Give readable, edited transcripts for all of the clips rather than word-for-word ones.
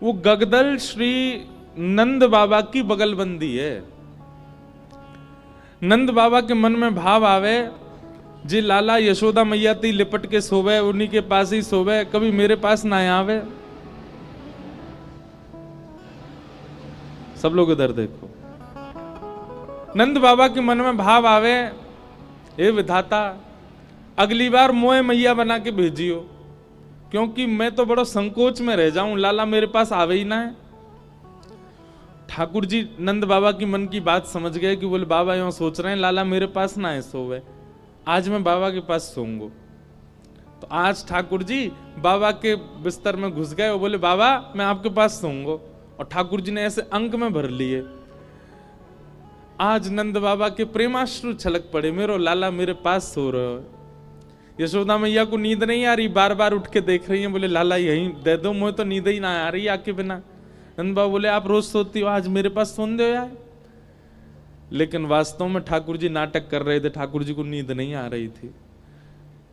वो गगदल श्री नंद बाबा की बगलबंदी है। नंद बाबा के मन में भाव आवे, जी लाला यशोदा मैया ती लिपट के सोवे, उन्हीं के पास ही सोवे, कभी मेरे पास ना आवे। सब लोग इधर देखो। नंद बाबा के मन में भाव आवे, हे विधाता अगली बार मोए मैया बना के भेजियो, क्योंकि मैं तो बड़ा संकोच में रह जाऊं, लाला मेरे पास आवे ही ना है। ठाकुर जी नंद बाबा की मन की बात समझ गए कि बोले बाबा यूं सोच रहे हैं लाला मेरे पास ना है सोवे, आज मैं बाबा के पास सोऊंगा। तो आज ठाकुर जी बाबा के बिस्तर में घुस गए और बोले बाबा मैं आपके पास सोऊंगा, और ठाकुर जी ने ऐसे अंक में भर लिए। आज नंद बाबा के प्रेमाश्रु छलक पड़े, मेरो लाला मेरे पास सो रहे हो। यशोदा मैया को नींद नहीं आ रही, बार बार उठ के देख रही हैं, बोले लाला यहीं दे दो, मुझे तो नींद ही ना आ रही आके बिना। नंद बाबा बोले आप रोज सोती हो, आज मेरे पास सोन दो यार। लेकिन वास्तव में ठाकुर जी नाटक कर रहे थे, ठाकुर जी को नींद नहीं आ रही थी।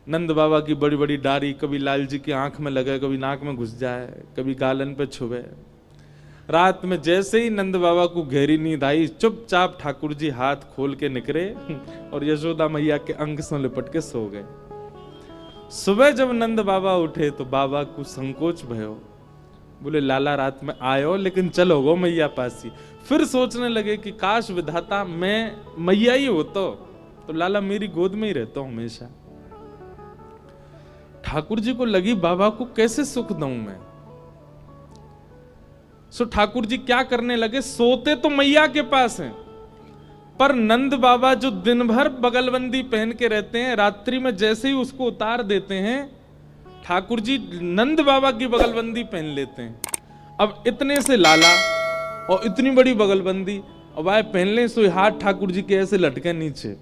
नंद बाबा की बड़ी बड़ी डारी कभी लाल जी की आंख में लगे, कभी नाक में घुस जाए, कभी गालन पे छुए। रात में जैसे ही नंद बाबा को गहरी नींद आई, चुपचाप ठाकुर जी हाथ खोल के निकले और यशोदा मैया के अंग से लिपट के सो गए। सुबह जब नंद बाबा उठे तो बाबा को संकोच भयो, बोले लाला रात में आयो लेकिन चलो गो मैया पास ही। फिर सोचने लगे कि काश विधाता मैं मैया ही हो तो लाला मेरी गोद में ही रहता हूं हमेशा। ठाकुर जी को लगी बाबा को कैसे सुख दूं मैं। सो ठाकुर जी क्या करने लगे, सोते तो मैया के पास हैं, पर नंद बाबा जो दिन भर बगलबंदी पहन के रहते हैं, रात्रि में जैसे ही उसको उतार देते हैं, ठाकुर जी नंद बाबा की बगलबंदी पहन लेते हैं। अब इतने से लाला और इतनी बड़ी बगलबंदी, अब आए पहन ले सो हाथ ठाकुर जी के ऐसे लटके, नीचे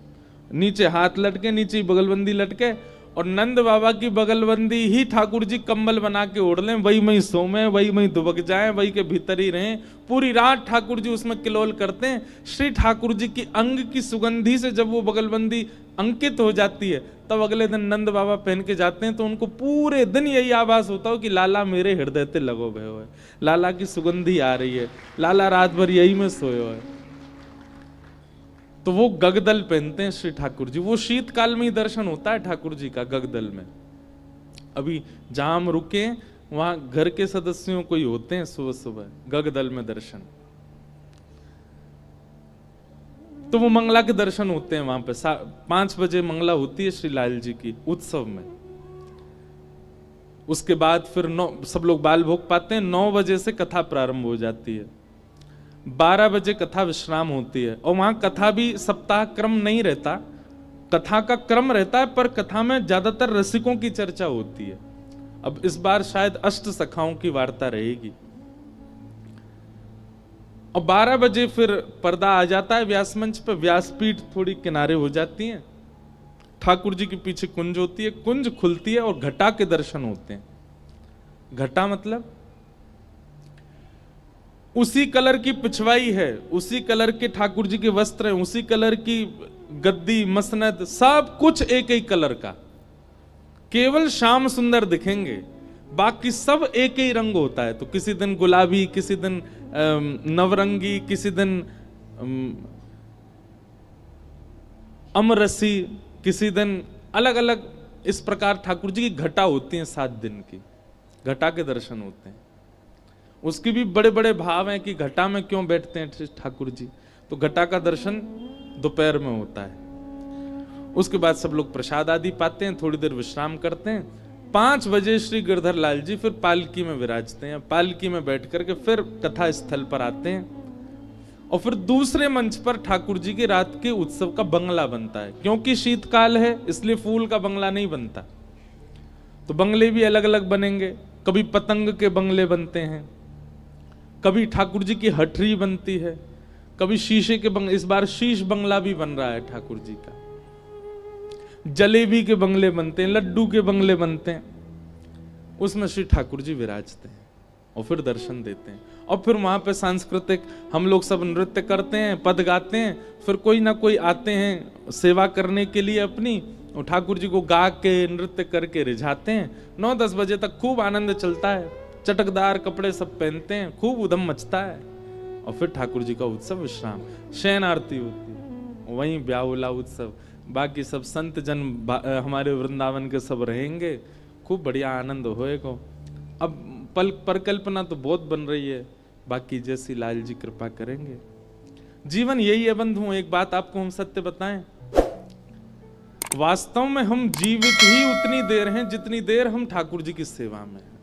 नीचे हाथ लटके, नीचे बगलबंदी लटके, और नंद बाबा की बगलबंदी ही ठाकुर जी कंबल बना के ओढ़ लें, वही मई सोमें, वही मई दुबक जाएं, वही के भीतर ही रहें। पूरी रात ठाकुर जी उसमें किलोल करते हैं। श्री ठाकुर जी की अंग की सुगंधी से जब वो बगलबंदी अंकित हो जाती है, तब अगले दिन नंद बाबा पहन के जाते हैं तो उनको पूरे दिन यही आभास होता हो कि लाला मेरे हृदय ते लगो भयो है, लाला की सुगंधी आ रही है, लाला रात भर यही में सोयो है। तो वो गगदल पहनते हैं श्री ठाकुर जी। वो शीतकाल में ही दर्शन होता है ठाकुर जी का गगदल में। अभी जहां हम रुके वहां घर के सदस्यों को ही होते हैं सुबह सुबह गगदल में दर्शन। तो वो मंगला के दर्शन होते हैं वहां पे। 5 बजे मंगला होती है श्री लाल जी की उत्सव में। उसके बाद फिर सब लोग बाल भोग पाते हैं। 9 बजे से कथा प्रारंभ हो जाती है। 12 बजे कथा विश्राम होती है। और वहां कथा भी सप्ताह क्रम नहीं रहता, कथा का क्रम रहता है, पर कथा में ज्यादातर रसिकों की चर्चा होती है। अब इस बार शायद अष्ट सखाओं की वार्ता रहेगी। और 12 बजे फिर पर्दा आ जाता है व्यास मंच पर, व्यासपीठ थोड़ी किनारे हो जाती है, ठाकुर जी के पीछे कुंज होती है, कुंज खुलती है और घटा के दर्शन होते हैं। घटा मतलब उसी कलर की पिछवाई है, उसी कलर के ठाकुर जी के वस्त्र हैं, उसी कलर की गद्दी मसनद, सब कुछ एक ही कलर का। केवल श्याम सुंदर दिखेंगे, बाकी सब एक ही रंग होता है। तो किसी दिन गुलाबी, किसी दिन नवरंगी, किसी दिन अमरसी, किसी दिन अलग अलग। इस प्रकार ठाकुर जी की घटा होती है 7 दिन की, घटा के दर्शन होते हैं। उसके भी बड़े बड़े भाव हैं कि घटा में क्यों बैठते हैं ठाकुर जी। तो घटा का दर्शन दोपहर में होता है। उसके बाद सब लोग प्रसाद आदि पाते हैं, थोड़ी देर विश्राम करते हैं। 5 बजे श्री गिरधर लाल जी फिर पालकी में विराजते हैं। पालकी में बैठ करके फिर कथा स्थल पर आते हैं और फिर दूसरे मंच पर ठाकुर जी के रात के उत्सव का बंगला बनता है। क्योंकि शीतकाल है इसलिए फूल का बंगला नहीं बनता, तो बंगले भी अलग अलग बनेंगे। कभी पतंग के बंगले बनते हैं, कभी ठाकुर जी की हटरी बनती है, कभी शीशे के बंगले। इस बार शीश बंगला भी बन रहा है ठाकुर जी का। जलेबी के बंगले बनते हैं, लड्डू के बंगले बनते हैं, उसमें श्री ठाकुर जी विराजते हैं और फिर दर्शन देते हैं। और फिर वहां पे सांस्कृतिक हम लोग सब नृत्य करते हैं, पद गाते हैं। फिर कोई ना कोई आते हैं सेवा करने के लिए अपनी, ठाकुर जी को गा के नृत्य करके रिझाते हैं। 9-10 बजे तक खूब आनंद चलता है। चटकदार कपड़े सब पहनते हैं, खूब उधम मचता है, और फिर ठाकुर जी का उत्सव विश्राम, शयन आरती होती है, वहीं ब्याहुला उत्सव, बाकी सब संत जन हमारे वृंदावन के सब रहेंगे, खूब बढ़िया आनंद होएगा। अब परिकल्पना तो बहुत बन रही है, बाकी जैसी लाल जी कृपा करेंगे। जीवन यही है बंधु। एक बात आपको हम सत्य बताएं, वास्तव में हम जीवित ही उतनी देर हैं जितनी देर हम ठाकुर जी की सेवा में हैं।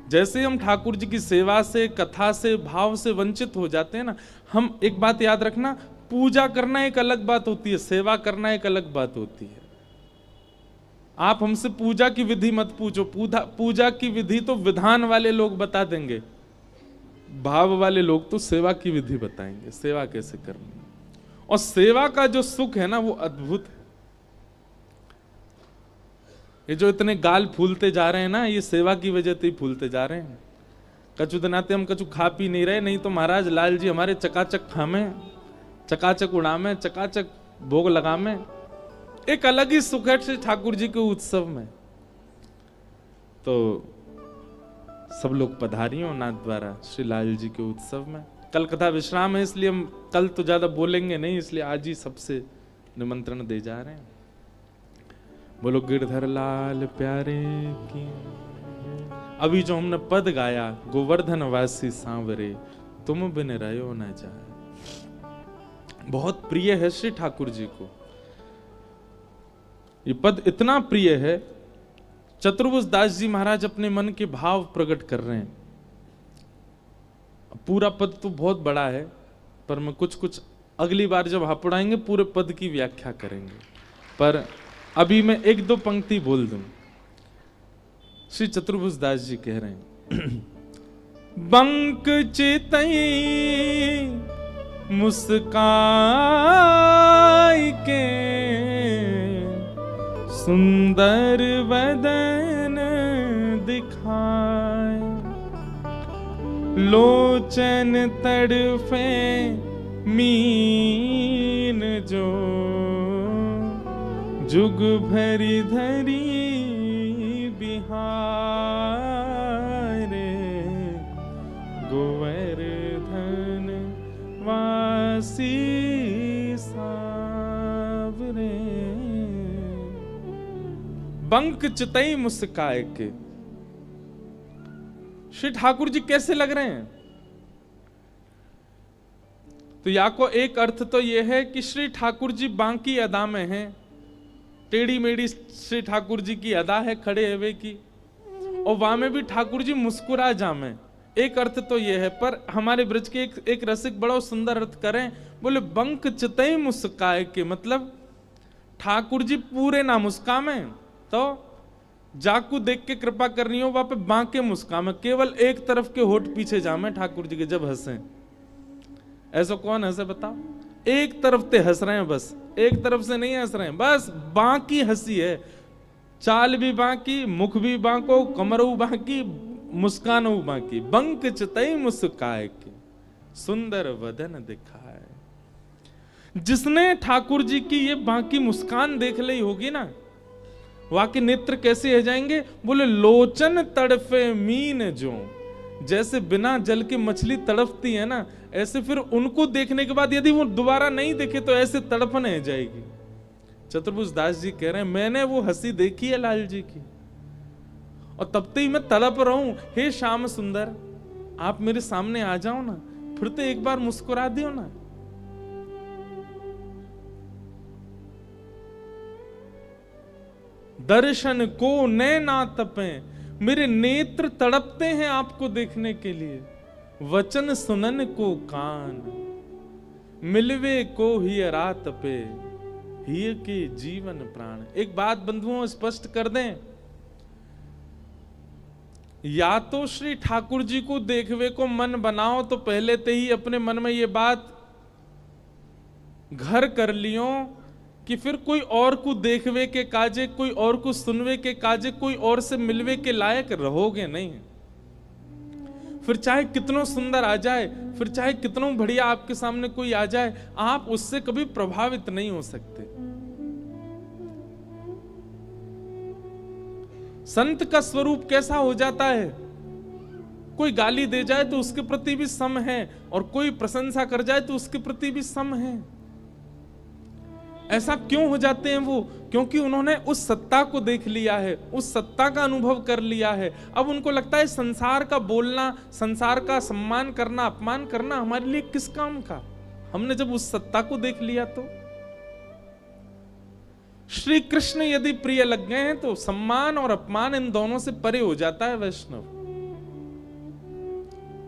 जैसे हम ठाकुर जी की सेवा से, कथा से, भाव से वंचित हो जाते हैं ना, हम एक बात याद रखना, पूजा करना एक अलग बात होती है, सेवा करना एक अलग बात होती है। आप हमसे पूजा की विधि मत पूछो, पूजा की विधि तो विधान वाले लोग बता देंगे, भाव वाले लोग तो सेवा की विधि बताएंगे, सेवा कैसे करनी। और सेवा का जो सुख है ना वो अद्भुत है। ये जो इतने गाल फूलते जा रहे हैं ना, ये सेवा की वजह से ही फूलते जा रहे हैं। कछु दनाते हम कछु खा पी नहीं रहे, नहीं तो महाराज लाल जी हमारे चकाचक खामे, चकाचक उड़ामे, चकाचक भोग लगामे। एक अलग ही सुख है श्री ठाकुर जी के उत्सव में। तो सब लोग पधारियों नाथ द्वारा श्री लाल जी के उत्सव में। कल कथा विश्राम है, इसलिए हम कल तो ज्यादा बोलेंगे नहीं, इसलिए आज ही सबसे निमंत्रण दे जा रहे हैं। बोलो गिरधर लाल प्यारे की। अभी जो हमने पद गाया, गोवर्धन वासी सांवरे तुम बिन रहो न जाए, बहुत प्रिय है श्री ठाकुर जी को। ये पद इतना प्रिय है, चतुर्भुज दास जी महाराज अपने मन के भाव प्रकट कर रहे हैं। पूरा पद तो बहुत बड़ा है, पर मैं कुछ अगली बार जब हाथ उड़ाएंगे पूरे पद की व्याख्या करेंगे, पर अभी मैं एक दो पंक्ति बोल दूं। श्री चतुर्भुज दास जी कह रहे हैं, बंक चितई मुस्काई के सुंदर वदन दिखाए, लोचन तड़फे मीन जो जुग भरी धरी बिहारे, गोवर्धन वासी सावरे। बंक चितई मुस्काए के। श्री ठाकुर जी कैसे लग रहे हैं? तो या को एक अर्थ तो यह है कि श्री ठाकुर जी बांकी अदा में हैं, टेढ़ी मेढ़ी श्री ठाकुर जी की अदा है खड़े हुए की, और वहां में भी ठाकुर जी मुस्कुरा जामे। एक अर्थ तो यह है, पर हमारे ब्रज के एक रसिक बड़ा सुंदर अर्थ करें, बोले बंक चितई मुस्काए के, मतलब ठाकुर जी पूरे ना मुस्कामे, तो जाकू देख के कृपा करनी हो वहां पे बांके मुस्कामे, केवल एक तरफ के होठ पीछे जामे ठाकुर जी के जब हंसे। ऐसा कौन हंसे बताओ? एक तरफ ते हंस रहे हैं, बस एक तरफ से नहीं हंस रहे हैं, बस बाकी हंसी है, चाल भी बाकी, मुख भी बांको, कमरू बाकी, मुस्कान बाकी। बंक चितई मुस्काए के सुंदर वदन दिखाए। जिसने ठाकुर जी की ये बाकी मुस्कान देख ली होगी ना, वहां के नेत्र कैसे हो जाएंगे? बोले लोचन तड़फे मीन जो, जैसे बिना जल के मछली तड़पती है ना, ऐसे फिर उनको देखने के बाद यदि वो दोबारा नहीं देखे तो ऐसे तड़पन है जाएगी। चतुर्भुज दास जी कह रहे हैं, मैंने वो हंसी देखी है लाल जी की, और तब तक ही मैं तड़प रहा हूं, हे श्याम सुंदर आप मेरे सामने आ जाओ ना, फिर तो एक बार मुस्कुरा दियो ना। दर्शन को नैना तपे, मेरे नेत्र तड़पते हैं आपको देखने के लिए। वचन सुनन को कान, मिलवे को ही रात पे, ही के जीवन प्राण। एक बात बंधुओं स्पष्ट कर दें, या तो श्री ठाकुर जी को देखवे को मन बनाओ तो पहले ते ही अपने मन में ये बात घर कर लियो कि फिर कोई और को देखवे के काजे, कोई और को सुनवे के काजे, कोई और से मिलवे के लायक रहोगे नहीं। फिर चाहे कितनों सुंदर आ जाए, फिर चाहे कितनों बढ़िया आपके सामने कोई आ जाए, आप उससे कभी प्रभावित नहीं हो सकते। संत का स्वरूप कैसा हो जाता है? कोई गाली दे जाए तो उसके प्रति भी सम है, और कोई प्रशंसा कर जाए तो उसके प्रति भी सम है। ऐसा क्यों हो जाते हैं वो? क्योंकि उन्होंने उस सत्ता को देख लिया है, उस सत्ता का अनुभव कर लिया है। अब उनको लगता है संसार का बोलना, संसार का सम्मान करना, अपमान करना हमारे लिए किस काम का? हमने जब उस सत्ता को देख लिया तो श्री कृष्ण यदि प्रिय लग गए हैं तो सम्मान और अपमान इन दोनों से परे हो जाता है वैष्णव।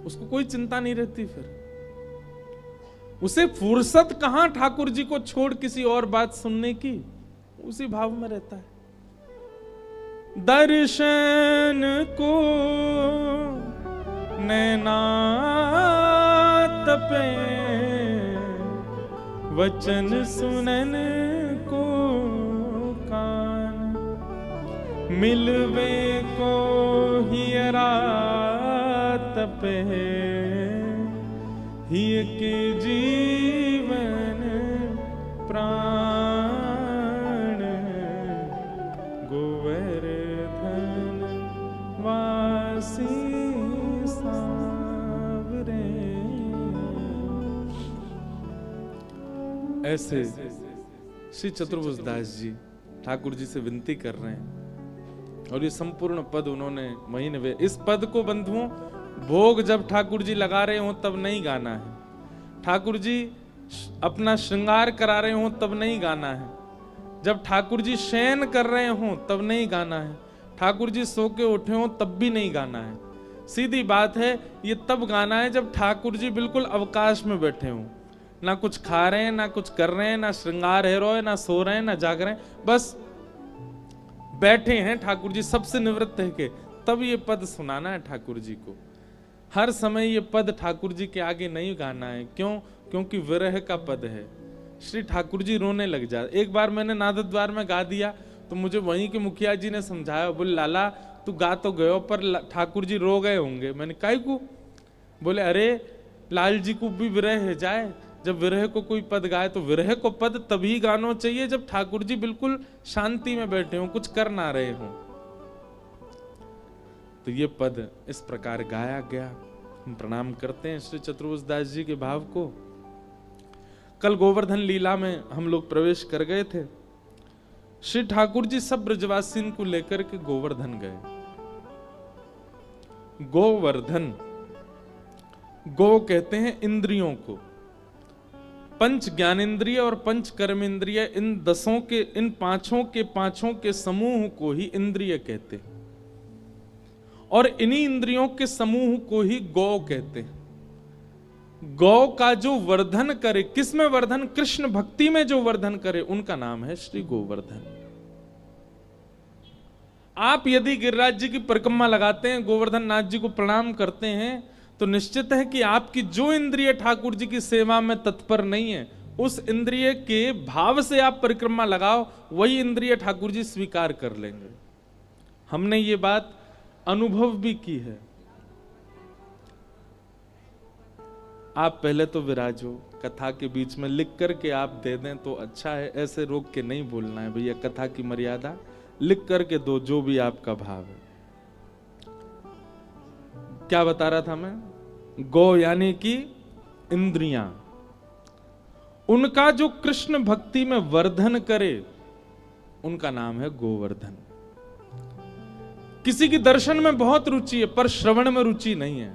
उसको कोई चिंता नहीं रहती, फिर उसे फुर्सत कहां ठाकुर जी को छोड़ किसी और बात सुनने की, उसी भाव में रहता है। दर्शन को नैना तपे, वचन सुनन को कान, मिलवे को हियरा तपे, हिय के जीवन प्राण, गोवर्धन वासी सावरे। ऐसे श्री चतुर्भुज दास जी ठाकुर जी से विनती कर रहे हैं, और ये संपूर्ण पद उन्होंने वहीं वे इस पद को बंधुओं भोग जब ठाकुर जी लगा रहे हो तब नहीं गाना है, ठाकुर जी अपना श्रृंगार करा रहे हो तब नहीं गाना है, जब ठाकुर जी शयन कर रहे हो तब नहीं गाना है, ठाकुर जी सो के उठे हो तब भी नहीं गाना है। सीधी बात है, ये तब गाना है जब ठाकुर जी बिल्कुल अवकाश में बैठे हो, ना कुछ खा रहे हैं, ना कुछ कर रहे हैं, ना श्रृंगार है रो है, ना सो रहे हैं, ना जाग रहे हैं, बस बैठे हैं ठाकुर जी सबसे निवृत्त है के, तब ये पद सुनाना है ठाकुर जी को। हर समय ये पद ठाकुर जी के आगे नहीं गाना है। क्यों? क्योंकि विरह का पद है। श्री ठाकुर जी रोने लग जाते। एक बार मैंने नाद द्वार में गा दिया तो मुझे वहीं के मुखिया जी ने समझाया, बोले लाला तू गा तो गयो पर ठाकुर जी रो गए होंगे। मैंने काहे को? बोले अरे लाल जी को भी विरह है जाए, जब विरह को कोई पद गाए तो विरह को पद तभी गाना चाहिए जब ठाकुर जी बिल्कुल शांति में बैठे हों, कुछ कर ना रहे हों। तो ये पद इस प्रकार गाया गया। हम प्रणाम करते हैं श्री चतुर्भुज दास जी के भाव को। कल गोवर्धन लीला में हम लोग प्रवेश कर गए थे। श्री ठाकुर जी सब ब्रजवासीन को लेकर के गोवर्धन गए। गोवर्धन, गो कहते हैं इंद्रियों को। पंच ज्ञानेन्द्रिय और पंच कर्मेंद्रिय, इन दसों के, इन पांचों के समूह को ही इंद्रिय कहते हैं, और इन्हीं इंद्रियों के समूह को ही गौ कहते हैं। गौ का जो वर्धन करे, किसमें वर्धन? कृष्ण भक्ति में जो वर्धन करे, उनका नाम है श्री गोवर्धन। आप यदि गिरिराज जी की परिक्रमा लगाते हैं, गोवर्धन नाथ जी को प्रणाम करते हैं, तो निश्चित है कि आपकी जो इंद्रिय ठाकुर जी की सेवा में तत्पर नहीं है, उस इंद्रिय के भाव से आप परिक्रमा लगाओ, वही इंद्रिय ठाकुर जी स्वीकार कर लेंगे। हमने ये बात अनुभव भी की है। आप पहले तो विराजो, कथा के बीच में लिख करके आप दे दें तो अच्छा है, ऐसे रोक के नहीं बोलना है भैया, कथा की मर्यादा, लिख करके दो जो भी आपका भाव है। क्या बता रहा था मैं? गौ यानी कि इंद्रियां, उनका जो कृष्ण भक्ति में वर्धन करे, उनका नाम है गोवर्धन। किसी की दर्शन में बहुत रुचि है पर श्रवण में रुचि नहीं है,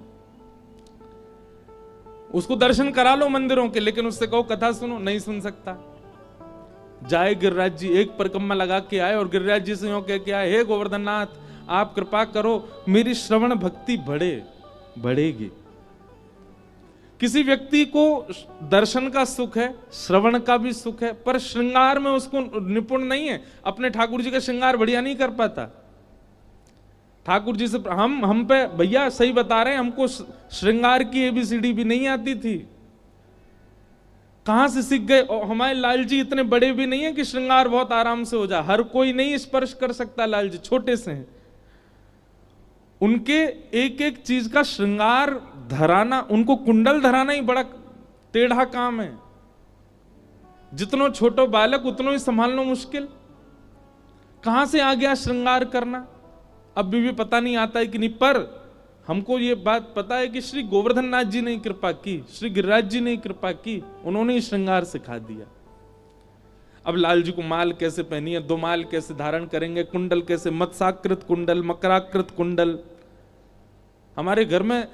उसको दर्शन करा लो मंदिरों के, लेकिन उससे कहो कथा सुनो, नहीं सुन सकता। जाए गिरिराज जी, एक परिक्रमा लगा के आए और गिरिराज जी से यूं कह के आए, हे गोवर्धन नाथ आप कृपा करो मेरी श्रवण भक्ति बढ़ेगी। किसी व्यक्ति को दर्शन का सुख है, श्रवण का भी सुख है, पर श्रृंगार में उसको निपुण नहीं है, अपने ठाकुर जी का श्रृंगार बढ़िया नहीं कर पाता। ठाकुर जी से हम पे भैया सही बता रहे हैं, हमको श्रृंगार की एबीसीडी भी नहीं आती थी, कहां से सीख गए? और हमारे लाल जी इतने बड़े भी नहीं है कि श्रृंगार बहुत आराम से हो जाए, हर कोई नहीं स्पर्श कर सकता, लाल जी छोटे से हैं। उनके एक एक चीज का श्रृंगार धराना, उनको कुंडल धराना ही बड़ा टेढ़ा काम है। जितनो छोटो बालक उतनो ही संभालना मुश्किल, कहां से आ गया श्रृंगार करना, अब भी पता नहीं आता है कि नहीं। पर हमको ये बात पता है कि श्री गोवर्धन नाथ जी ने कृपा की, श्री गिरिराज जी ने कृपा की, उन्होंने ही श्रृंगार सिखा दिया। अब लाल जी को माल कैसे पहनी है, दो माल कैसे धारण करेंगे, कुंडल कैसे, मत्स्याकृत कुंडल, मकराकृत कुंडल। हमारे घर में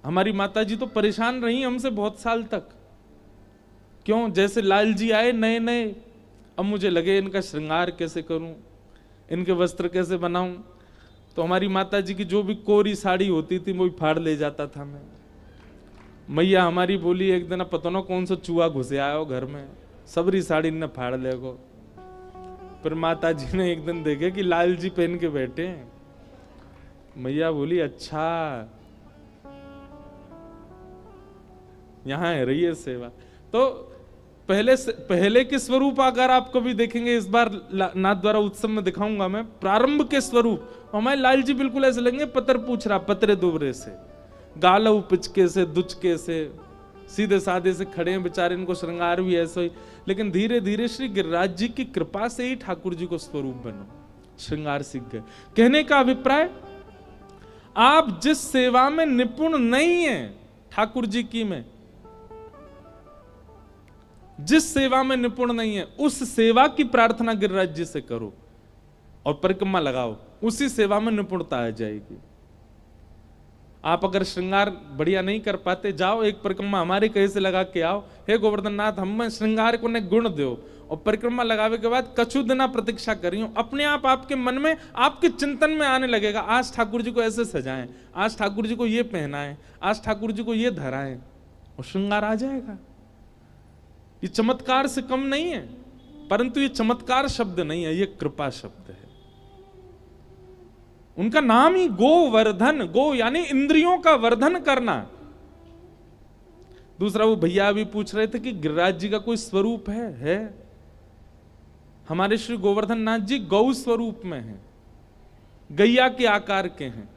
हमारी माता जी तो परेशान रही हमसे बहुत साल तक। क्यों? जैसे लाल जी आए नए नए, अब मुझे लगे इनका श्रृंगार कैसे करूं, इनके वस्त्र कैसे बनाऊं, तो हमारी माता जी की जो भी कोरी साड़ी होती थी वो भी फाड़ ले जाता था मैं। मैया हमारी बोली एक दिन, पता ना कौन सा चूहा घुसे आया हो घर में, सबरी साड़ी ने फाड़ ले गो। फिर माता जी ने एक दिन देखे कि लाल जी पहन के बैठे हैं। मैया बोली अच्छा यहां है रही है सेवा। तो पहले के स्वरूप अगर आप कभी देखेंगे, इस बार नाथ द्वारा उत्सव में दिखाऊंगा मैं, प्रारंभ के स्वरूप हमारे लाल जी बिल्कुल ऐसे लगेंगे पत्थर पूछ रहा, पतरे दुबरे से, गालव पिचके से, दुचके से, सीधे साधे से खड़े हैं बेचारे, इनको श्रृंगार भी ऐसा ही। लेकिन धीरे धीरे श्री गिरिराज जी की कृपा से ही ठाकुर जी को स्वरूप बनो, श्रृंगार सीख गए। कहने का अभिप्राय, आप जिस सेवा में निपुण नहीं है ठाकुर जी की में, जिस सेवा में निपुण नहीं है उस सेवा की प्रार्थना गिरिराज जी से करो और परिक्रमा लगाओ, उसी सेवा में निपुणता आ जाएगी। आप अगर श्रृंगार बढ़िया नहीं कर पाते, जाओ एक परिक्रमा हमारे कहे से लगा के आओ, हे गोवर्धन नाथ हम श्रृंगार को ने गुण दो, और परिक्रमा लगावे के बाद कछु दिना प्रतीक्षा करियो, अपने आप आपके मन में आपके चिंतन में आने लगेगा, आज ठाकुर जी को ऐसे सजाएं, आज ठाकुर जी को ये पहनाएं, आज ठाकुर जी को ये धराएं, और श्रृंगार आ जाएगा। ये चमत्कार से कम नहीं है, परंतु ये चमत्कार शब्द नहीं है, ये कृपा शब्द है। उनका नाम ही गोवर्धन, गो यानी इंद्रियों का वर्धन करना। दूसरा वो भैया भी पूछ रहे थे कि गिरिराज जी का कोई स्वरूप है? हमारे श्री गोवर्धन नाथ जी गौ स्वरूप में हैं, गैया के आकार के हैं।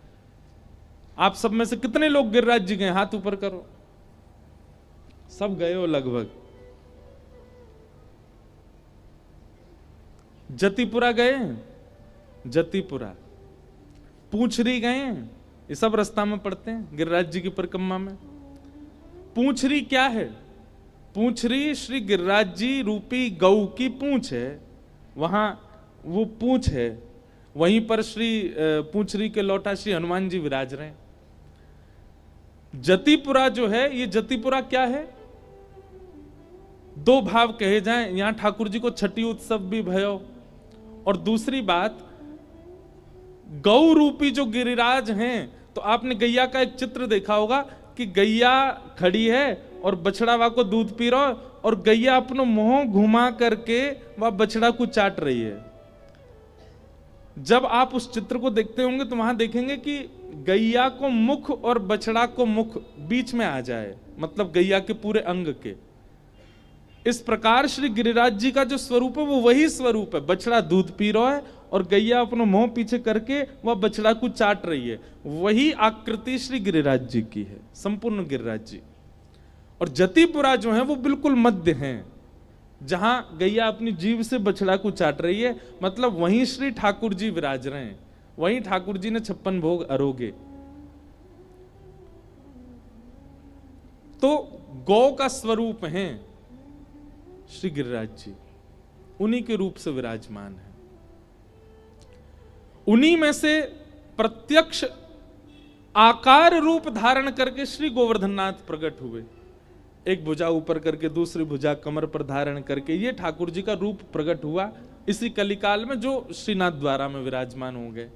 आप सब में से कितने लोग गिरिराज जी गए? हाथ ऊपर करो। सब गए हो लगभग। जतिपुरा गए? जतिपुरा। पूंछरी गए? ये सब रास्ता में पड़ते हैं गिरिराज जी की परिक्रमा में। पूंछरी क्या है? पूंछरी श्री गिरिराज जी रूपी गौ की पूंछ है, वहां वो पूंछ है, वहीं पर श्री पूंछरी के लौटा श्री हनुमान जी विराज रहे हैं। जतिपुरा जो है, ये जतिपुरा क्या है? दो भाव कहे जाएं, यहां ठाकुर जी को छठी उत्सव भी भयो, और दूसरी बात गौ रूपी जो गिरिराज हैं, तो आपने गैया का एक चित्र देखा होगा कि गैया खड़ी है और बछड़ा वहां को दूध पी रहा है, और गैया अपना मुंह घुमा करके वह बछड़ा को चाट रही है। जब आप उस चित्र को देखते होंगे तो वहां देखेंगे कि गैया को मुख और बछड़ा को मुख बीच में आ जाए, मतलब गैया के पूरे अंग के। इस प्रकार श्री गिरिराज जी का जो स्वरूप है वो वही स्वरूप है। बछड़ा दूध पी रहा है और गैया अपना मुंह पीछे करके वह बछड़ा को चाट रही है, वही आकृति श्री गिरिराज जी की है, संपूर्ण गिरिराज जी। और जतिपुरा जो है वो बिल्कुल मध्य है, जहां गैया अपनी जीभ से बछड़ा को चाट रही है, मतलब वहीं श्री ठाकुर जी विराज रहे हैं, वहीं ठाकुर जी ने 56 भोग अरोगे। तो गौ का स्वरूप है श्री गिरिराज जी, उन्हीं के रूप से विराजमान है। उन्हीं में से प्रत्यक्ष आकार रूप धारण करके श्री गोवर्धननाथ प्रकट हुए। एक भुजा ऊपर करके दूसरी भुजा कमर पर धारण करके ये ठाकुर जी का रूप प्रकट हुआ इसी कलिकाल में, जो श्रीनाथ द्वारा में विराजमान हो गए।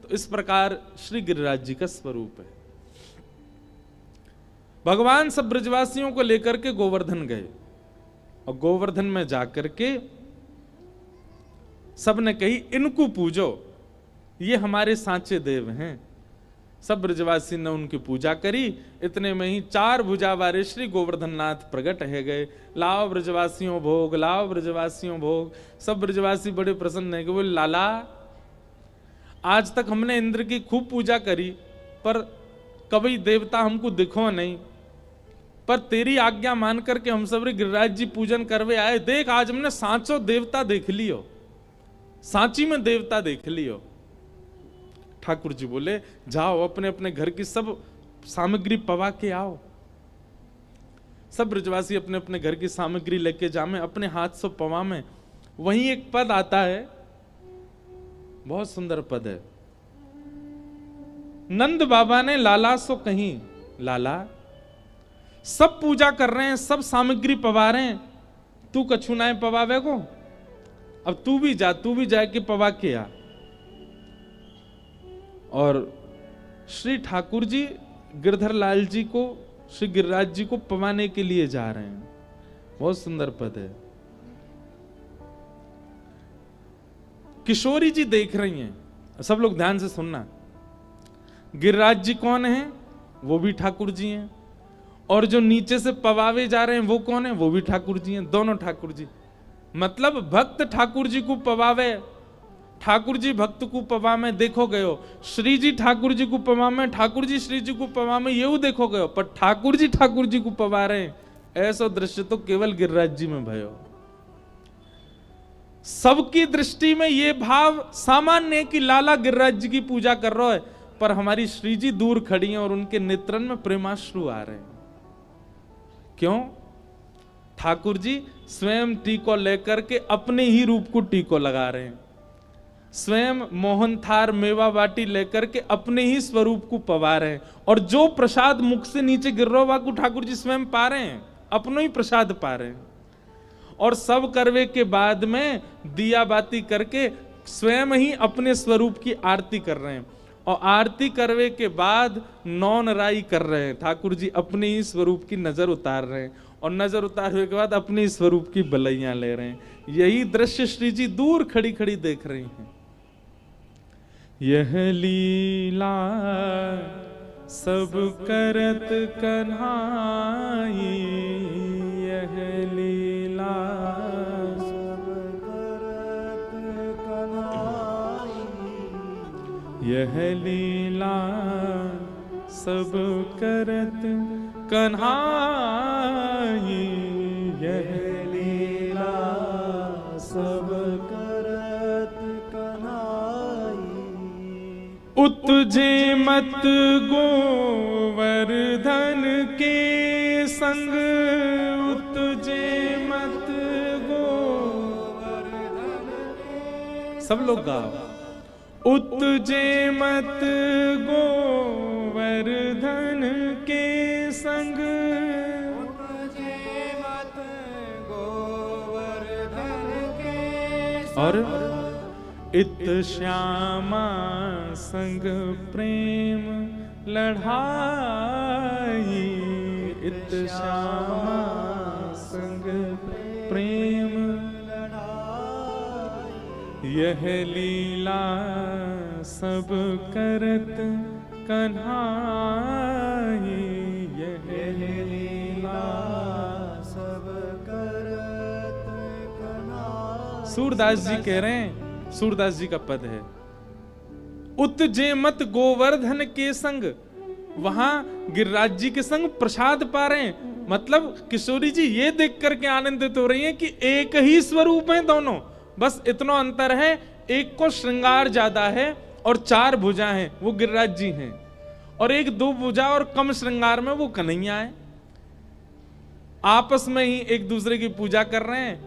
तो इस प्रकार श्री गिरिराज जी का स्वरूप है। भगवान सब ब्रजवासियों को लेकर के गोवर्धन गए, और गोवर्धन में जाकर के सबने कही इनको पूजो, ये हमारे सांचे देव हैं। सब ब्रजवासी ने उनकी पूजा करी। इतने में ही 4 भुजा वाले श्री गोवर्धननाथ प्रकट है गए। लाओ ब्रजवासियों भोग, लाओ ब्रजवासियों भोग। सब ब्रजवासी बड़े प्रसन्न है कि बोले लाला, आज तक हमने इंद्र की खूब पूजा करी, पर कभी देवता हमको दिखो नहीं, पर तेरी आज्ञा मान करके हम सब गिरिराज जी पूजन करवे आए। देख आज हमने सांचो देवता देख लियो, सांची में देवता देख लियो। ठाकुर जी बोले जाओ अपने अपने घर की सब सामग्री पवा के आओ। सब ब्रजवासी अपने अपने घर की सामग्री लेके जामे, अपने हाथ से पवा में। वहीं एक पद आता है, बहुत सुंदर पद है। नंद बाबा ने लाला सो कहीं, लाला सब पूजा कर रहे हैं, सब सामग्री पवा रहे हैं, तू कछु ना पवावे को, अब तू भी जा के पवा के आ। और श्री ठाकुर जी गिरधर लाल जी को, श्री गिरिराज जी को पवाने के लिए जा रहे हैं। बहुत सुंदर पद है। किशोरी जी देख रही हैं, सब लोग ध्यान से सुनना। गिरिराज जी कौन हैं? वो भी ठाकुर जी हैं। और जो नीचे से पवावे जा रहे हैं वो कौन है? वो भी ठाकुर जी हैं, दोनों ठाकुर जी। मतलब भक्त ठाकुर जी को पवावे, ठाकुर जी भक्त को पवा में, देखो गयो श्री जी ठाकुर जी को पवा में, ठाकुर जी श्री जी को पवा में, ये देखो गयो। पर ठाकुर जी को पवा रहे हैं, ऐसा दृश्य तो केवल गिरिराज जी में भयो। सबकी दृष्टि में ये भाव सामान्य है कि लाला गिरिराज जी की पूजा कर रहा है, पर हमारी श्री जी दूर खड़ी हैं और उनके नेत्रन में प्रेमाश्रु आ रहे हैं। क्यों? ठाकुर जी स्वयं टीको लेकर के अपने ही रूप को टीको लगा रहे हैं, स्वयं मोहन थार मेवा बाटी लेकर के अपने ही स्वरूप को पवा रहे हैं। और जो प्रसाद मुख से नीचे गिर रहा को ठाकुर जी स्वयं पा रहे हैं, अपनो ही प्रसाद पा रहे हैं। और सब करवे के बाद में दिया बाती करके स्वयं ही अपने स्वरूप की आरती कर रहे हैं। और आरती करवे के बाद नौन राई कर रहे हैं, ठाकुर जी अपने ही स्वरूप की नजर उतार रहे हैं। और नजर उतारने के बाद अपने स्वरूप की बलैया ले रहे हैं। यही दृश्य श्री जी दूर खड़ी खड़ी देख रही हैं। यह लीला सब करत कन्हाई, यह लीला सब करत कन्हाई, यह लीला सब करत कन्हाई, यह लीला सब करत कन्हाई। उतजे मत गोवर्धन के संग, उतजे मत गोवर्धन के, सब लोग गाओ। उतजे मत गोवर्धन के संग, उतजे मत गोवर्धन के संग, और इत श्यामा संग प्रेम लढ़ाई, इत श्यामा संग प्रेम लढ़ाई, यह लीला सब करत कन्हाई, यह लीला सब करत कन्हाई। सूरदास जी कह रहे हैं, सूरदास जी का पद है, उतजे मत गोवर्धन के संग, वहां गिरिराज जी के संग प्रसाद पा रहे हैं। मतलब किशोरी जी ये देख करके आनंदित हो रही हैं कि एक ही स्वरूप है दोनों, बस इतना अंतर है, एक को श्रृंगार ज्यादा है और 4 भुजा हैं, वो गिरिराज जी हैं, और एक 2 भुजा और कम श्रृंगार में वो कन्हैया है। आपस में ही एक दूसरे की पूजा कर रहे हैं,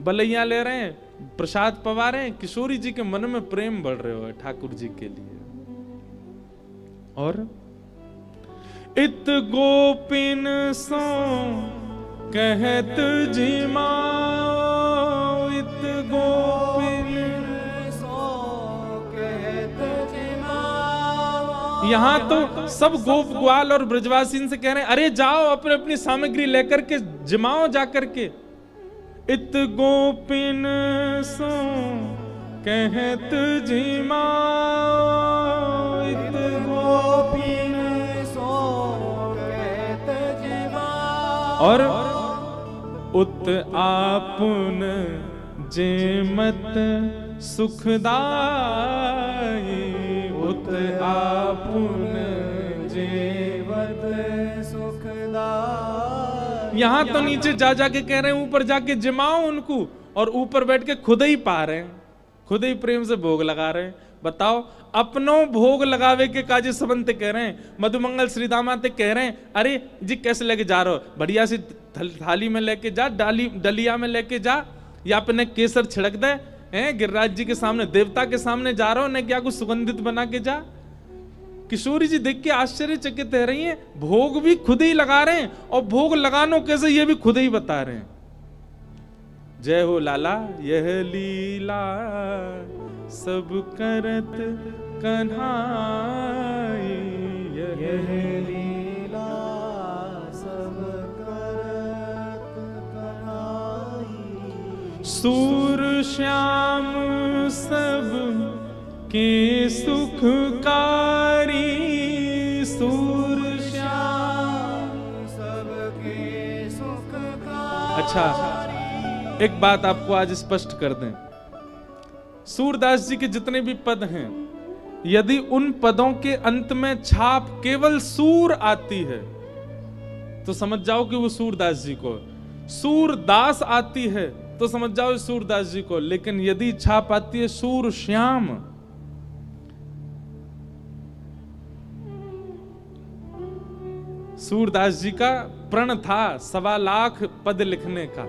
बलैया ले रहे हैं, प्रसाद पवा रहे हैं। किशोरी जी के मन में प्रेम बढ़ रहे हो ठाकुर जी के लिए। और इत गोपिन सो कहत जिमाओ, इत गोपिन सो कहत जिमाओ। यहां तो सब गोप ग्वाल और ब्रजवासी से कह रहे हैं, अरे जाओ अपने अपनी सामग्री लेकर के जिमाओ जाकर के। इत गोपिन सो कहत जिमाओ, इत गोपिन सो कहत जिमाओ। और उत आपुन जेमत सुखदाई, उत आपुन जेमत सुखदाई। यहां तो नीचे जा जाके कह रहे हैं, ऊपर जाके जिमाओ उनको, और ऊपर बैठ के खुद ही पा रहे हैं, खुद ही प्रेम से भोग लगा रहे हैं। बताओ, अपनो भोग लगावे के काजे सबंते कह रहे हैं, मधुमंगल श्री दामाते कह रहे हैं, अरे जी कैसे लेके जा रहे हो, बढ़िया सी थाली में लेके जा, डलिया में लेके जा, या अपने केसर छिड़क दे, हैं गिरिराज जी के सामने, देवता के सामने जा रहे हो, न क्या कुछ सुगंधित बना के जा। किशोरी जी देख के आश्चर्यचकित रह रही हैं, भोग भी खुद ही लगा रहे हैं, और भोग लगानो कैसे ये भी खुद ही बता रहे हैं। जय हो लाला यह लीला सब करत कन्हाई, यह लीला सब करत कन्हाई। सूर श्याम सब के सुखकारी, सूर श्याम सब के सुखकारी। अच्छा, एक बात आपको आज स्पष्ट कर दें, सूरदास जी के जितने भी पद हैं, यदि उन पदों के अंत में छाप केवल सूर आती है तो समझ जाओ कि वो सूरदास जी को, सूरदास आती है तो समझ जाओ सूरदास जी को, लेकिन यदि छाप आती है सूर श्याम, सूरदास जी का प्रण था 1.25 लाख पद लिखने का,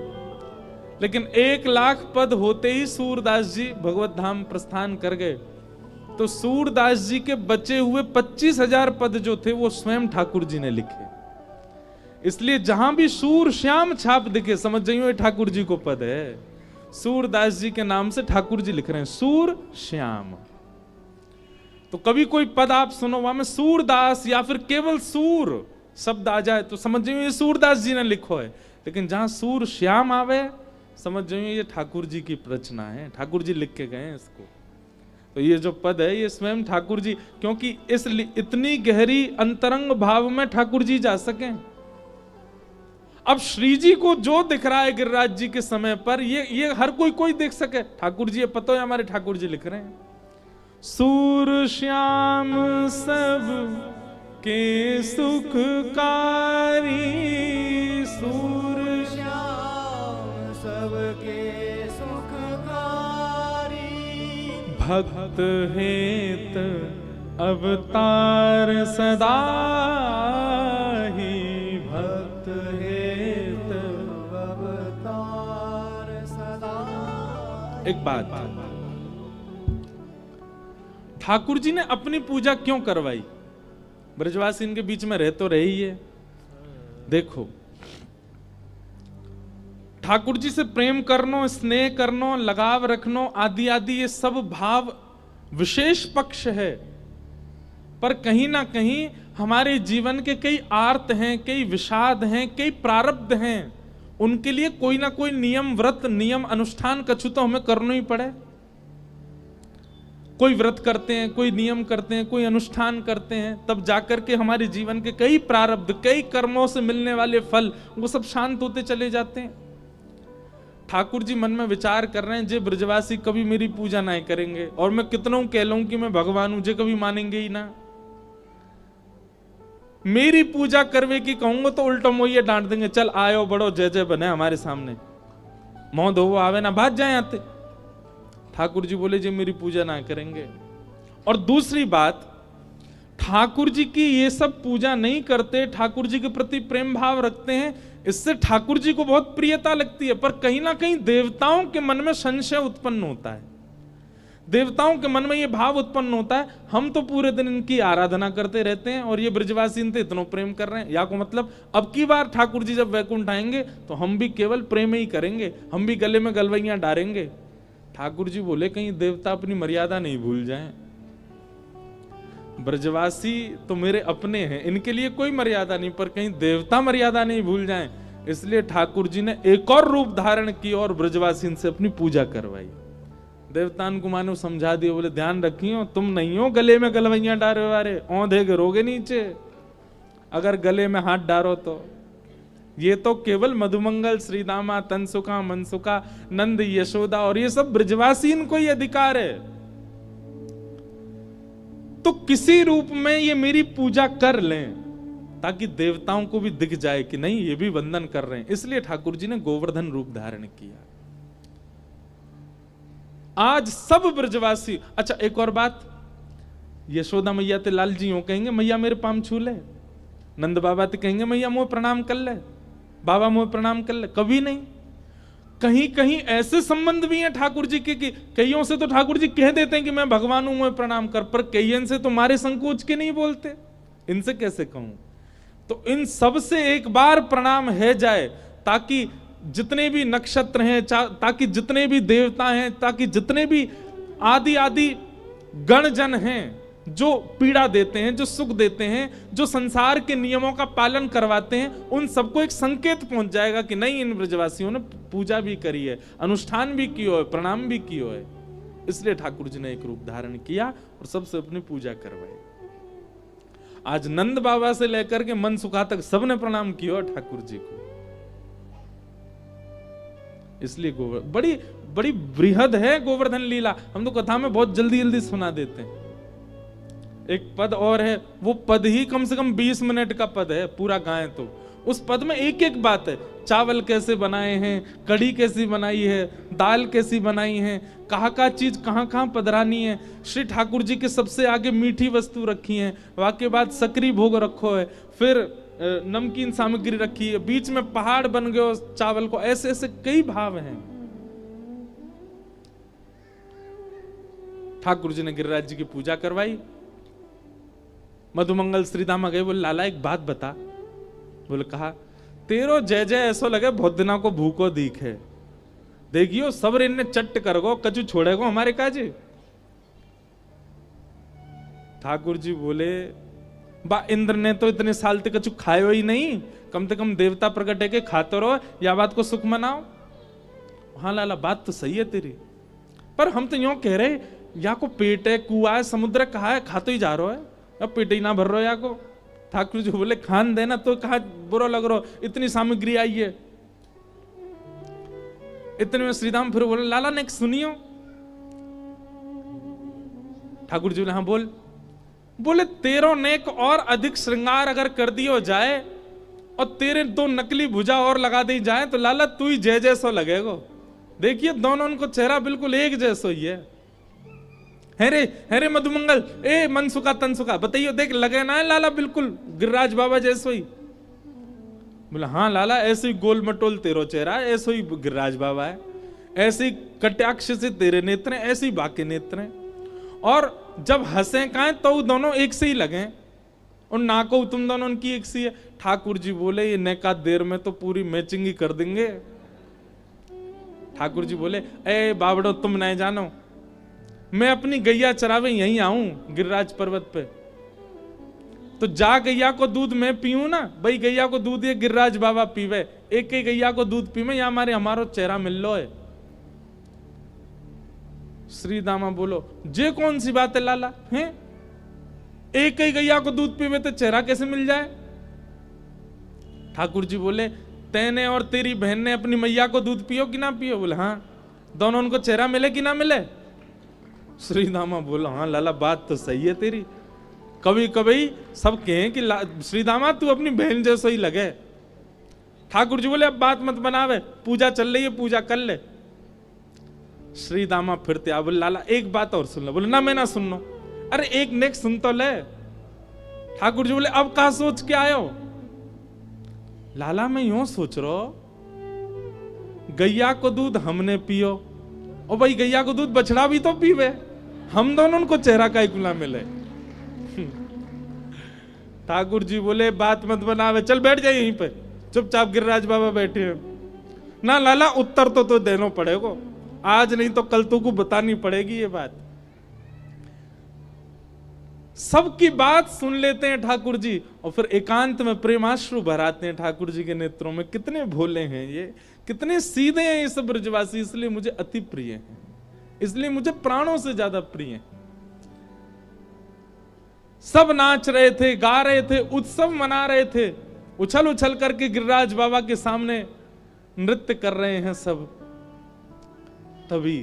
लेकिन 1 लाख पद होते ही सूरदास जी भगवत धाम प्रस्थान कर गए। तो सूरदास जी के बचे हुए 25,000 पद जो थे वो स्वयं ठाकुर जी ने लिखे। इसलिए जहां भी सूर श्याम छाप दिखे समझ जाइए ये ठाकुर जी को पद है। सूरदास जी के नाम से ठाकुर जी लिख रहे हैं सूर श्याम। तो कभी कोई पद आप सुनो वहां में सूरदास या फिर केवल सूर शब्द आ जाए तो समझ जाइए ये सूरदास जी ने लिखो है, लेकिन जहां सूर श्याम आवे समझ जाइए ये ठाकुर जी की रचना है, ठाकुर जी लिख के गए हैं इसको। तो ये जो पद है ये स्वयं ठाकुर जी, क्योंकि इस इतनी गहरी अंतरंग भाव में ठाकुर जी जा सके। अब श्री जी को जो दिख रहा है गिरिराज जी के समय पर ये हर कोई देख सके। ठाकुर जी ये पता है हमारे ठाकुर जी लिख रहे हैं सूर श्याम सब के सुखकारी, सूर श्याम सब के सुखकारी। भक्त हेत अवतार सदा ही, भक्त हेत अवतार सदा। एक बात, ठाकुर जी ने अपनी पूजा क्यों करवाई? ब्रजवासी इनके बीच में रह तो रही है। देखो ठाकुर जी से प्रेम करनो, स्नेह करनो, लगाव रखनो आदि आदि ये सब भाव विशेष पक्ष है, पर कहीं ना कहीं हमारे जीवन के कई आर्त हैं, कई विषाद हैं, कई प्रारब्ध हैं, उनके लिए कोई ना कोई नियम व्रत नियम अनुष्ठान कछु तो हमें करना ही पड़े। कोई व्रत करते हैं, कोई नियम करते हैं, कोई अनुष्ठान करते हैं, तब जाकर के हमारे जीवन के कई प्रारब्ध, कई कर्मों से मिलने वाले फल वो सब शांत होते चले जाते हैं। ठाकुर जी मन में विचार कर रहे हैं जे ब्रजवासी कभी मेरी पूजा नहीं करेंगे और मैं कितनों कह लूं कि मैं भगवान हूं, जे कभी मानेंगे ही ना। मेरी पूजा करवे की कहूंगा तो उल्टा मोये डांट देंगे, चल आयो बड़ो जय जय बने हमारे सामने, मोह धो आवे ना भाग जाए आते। ठाकुर जी बोले जी मेरी पूजा ना करेंगे। और दूसरी बात, ठाकुर जी की ये सब पूजा नहीं करते, ठाकुर जी के प्रति प्रेम भाव रखते हैं, इससे ठाकुर जी को बहुत प्रियता लगती है, पर कहीं ना कहीं देवताओं के मन में संशय उत्पन्न होता है। देवताओं के मन में ये भाव उत्पन्न होता है हम तो पूरे दिन इनकी आराधना करते रहते हैं और ये ब्रजवासी इनसे इतना प्रेम कर रहे हैं, या को मतलब अब की बार ठाकुर जी जब वैकुंठ आएंगे तो हम भी केवल प्रेम ही करेंगे, हम भी गले में गलवैया डालेंगे। ठाकुर जी बोले कहीं देवता अपनी मर्यादा नहीं भूल जाएं। ब्रजवासी तो मेरे अपने हैं, इनके लिए कोई मर्यादा नहीं, पर कहीं देवता मर्यादा नहीं भूल जाएं, इसलिए ठाकुर जी ने एक और रूप धारण की और ब्रजवासी इनसे अपनी पूजा करवाई। देवतान को मानो समझा दिए, बोले ध्यान रखियो तुम नहीं हो गले में गलवैया डारे वाले, औंधे गिरोगे नीचे अगर गले में हाथ डारो तो। ये तो केवल मधुमंगल, श्रीदामा, तनसुका, मनसुका, नंद, यशोदा और ये सब ब्रजवासी इनको ही अधिकार है। तो किसी रूप में ये मेरी पूजा कर लें ताकि देवताओं को भी दिख जाए कि नहीं ये भी वंदन कर रहे हैं, इसलिए ठाकुर जी ने गोवर्धन रूप धारण किया। आज सब ब्रजवासी। अच्छा एक और बात, यशोदा मैया ते लाल जी हो कहेंगे मैया मेरे पाम छू ले, नंद बाबा ते कहेंगे मैया मुझे प्रणाम कर ले, बाबा मुझे प्रणाम कर ले, कभी नहीं। कहीं कहीं ऐसे संबंध भी हैं ठाकुर जी के कि कईयों से तो ठाकुर जी कह देते हैं कि मैं भगवान हूं मुझे प्रणाम कर, पर कईयों से तो मारे संकोच के नहीं बोलते, इनसे कैसे कहूं। तो इन सब से एक बार प्रणाम है जाए, ताकि जितने भी नक्षत्र हैं, ताकि जितने भी देवता हैं, ताकि जितने भी आदि आदि गणजन हैं जो पीड़ा देते हैं, जो सुख देते हैं, जो संसार के नियमों का पालन करवाते हैं, उन सबको एक संकेत पहुंच जाएगा कि नहीं इन ब्रजवासियों ने पूजा भी करी है, अनुष्ठान भी किया है, प्रणाम भी किया है। इसलिए ठाकुर जी ने एक रूप धारण किया और सबसे अपनी पूजा करवाई। आज नंद बाबा से लेकर के मन सुखा तक सबने प्रणाम किया ठाकुर जी को। इसलिए गोवर्धन बड़ी बड़ी बृहद है गोवर्धन लीला। हम तो कथा में बहुत जल्दी जल्दी सुना देते हैं। एक पद और है, वो पद ही कम से कम 20 मिनट का पद है, पूरा गाएं तो उस पद में एक एक बात है। चावल कैसे बनाए हैं, कढ़ी कैसी बनाई है, दाल कैसी बनाई है, कहाँ चीज कहाँ पधरानी है। श्री ठाकुर जी के सबसे आगे मीठी वस्तु रखी है, वाके बाद सकरी भोग रखो है, फिर नमकीन सामग्री रखी है, बीच में पहाड़ बन गए चावल को। ऐसे ऐसे कई भाव हैं। ठाकुर जी ने गिरिराज जी की पूजा करवाई। मधुमंगल श्रीदामा गए, बोले लाला एक बात बता। बोले कहा, तेरो जय जय ऐसो लगे बहुत दिना को भूखो दीख है, देखियो सब ने चट्ट कर गो कचू छोड़ेगो हमारे काजे। ठाकुर जी बोले, बा इंद्र ने तो इतने साल तक कचू खायो ही नहीं, कम से कम देवता प्रकट है के खाते रहो, या बात को सुख मनाओ। हाँ लाला बात तो सही है तेरी, पर हम तो यूं कह रहे या को पेट है, कुआ है, समुद्र कहा है, खा तो ही जा रहा है, अब पेट ही ना भर रहा या को। ठाकुर जी बोले खान देना तो कहा बुरा लग रहा, इतनी सामग्री आई है। इतने में श्रीदाम फिर बोले, लाला ने सुनियो। ठाकुर जी बोले हाँ बोल। बोले तेरो नेक और अधिक श्रृंगार अगर कर दियो जाए और तेरे दो नकली भुजा और लगा दी जाए तो लाला तू ही जय जैसो लगेगो। देखिए दोनों उनको चेहरा बिल्कुल एक जैसो ही है। रे मधुमंगल, ए मन सुखा तन सुखा, बताइए देख लगे ना है लाला बिल्कुल गिरिराज बाबा जैसो ही। बोला हाँ लाला ऐसे ही गोल मटोल तेरो चेहरा, ऐसे ही गिरिराज बाबा है, ऐसे ही कटाक्ष से तेरे नेत्र हैं, ऐसे ही बाकी नेत्र हैं। और जब हंसे काए तो दोनों एक से ही लगे, और नाको तुम दोनों उनकी एक सी है। ठाकुर जी बोले ये नेका देर में तो पूरी मैचिंग ही कर देंगे। ठाकुर जी बोले, ए बावड़ो तुम नहीं जानो, मैं अपनी गैया चरावे यहीं आऊं गिरिराज पर्वत पे, तो जा गैया को दूध मैं पीऊं ना, भाई गैया को दूध ये गिरिराज बाबा पीवे, एक ही गैया को दूध पीवे, या हमारो चेहरा मिल लो है। श्री दामा बोलो जे कौन सी बात है लाला, हैं एक ही गैया को दूध पीवे तो चेहरा कैसे मिल जाए। ठाकुर जी बोले तेने और तेरी बहन ने अपनी मैया को दूध पियो कि ना पियो। बोले हाँ। दोनों उनको चेहरा मिले कि ना मिले। श्री दामा बोला हाँ लाला बात तो सही है तेरी, कभी कभी सब कहें कि श्री दामा तू अपनी बहन जैसा ही लगे। ठाकुर जी बोले अब बात मत बनावे, पूजा चल रही है पूजा कर ले। श्री दामा फिरते आ, बोले लाला एक बात और सुन लो। बोले ना मैं ना सुन लो। अरे एक नेक्स्ट सुन तो ले। ठाकुर जी बोले अब कहा सोच के आयो। लाला मैं यूं सोच रहा, गैया को दूध हमने पियो, और भाई गैया को दूध बछड़ा भी तो पीवे, हम दोनों को चेहरा का कुला मिले। ठाकुर जी बोले बात मत बनावे, चल बैठ जाए यहीं पे, चुपचाप गिरिराज बाबा बैठे हैं। ना लाला उत्तर तो देना पड़ेगा, आज नहीं तो कल तो को बतानी पड़ेगी ये बात। सबकी बात सुन लेते हैं ठाकुर जी, और फिर एकांत में प्रेमाश्रु भराते हैं ठाकुर जी के नेत्रों में। कितने भोले हैं ये, कितने सीधे हैं ये सब ब्रजवासी, इसलिए मुझे अति प्रिय हैं, इसलिए मुझे प्राणों से ज्यादा प्रिय हैं। सब नाच रहे थे, गा रहे थे, उत्सव मना रहे थे, उछल उछल करके गिरिराज बाबा के सामने नृत्य कर रहे हैं सब। तभी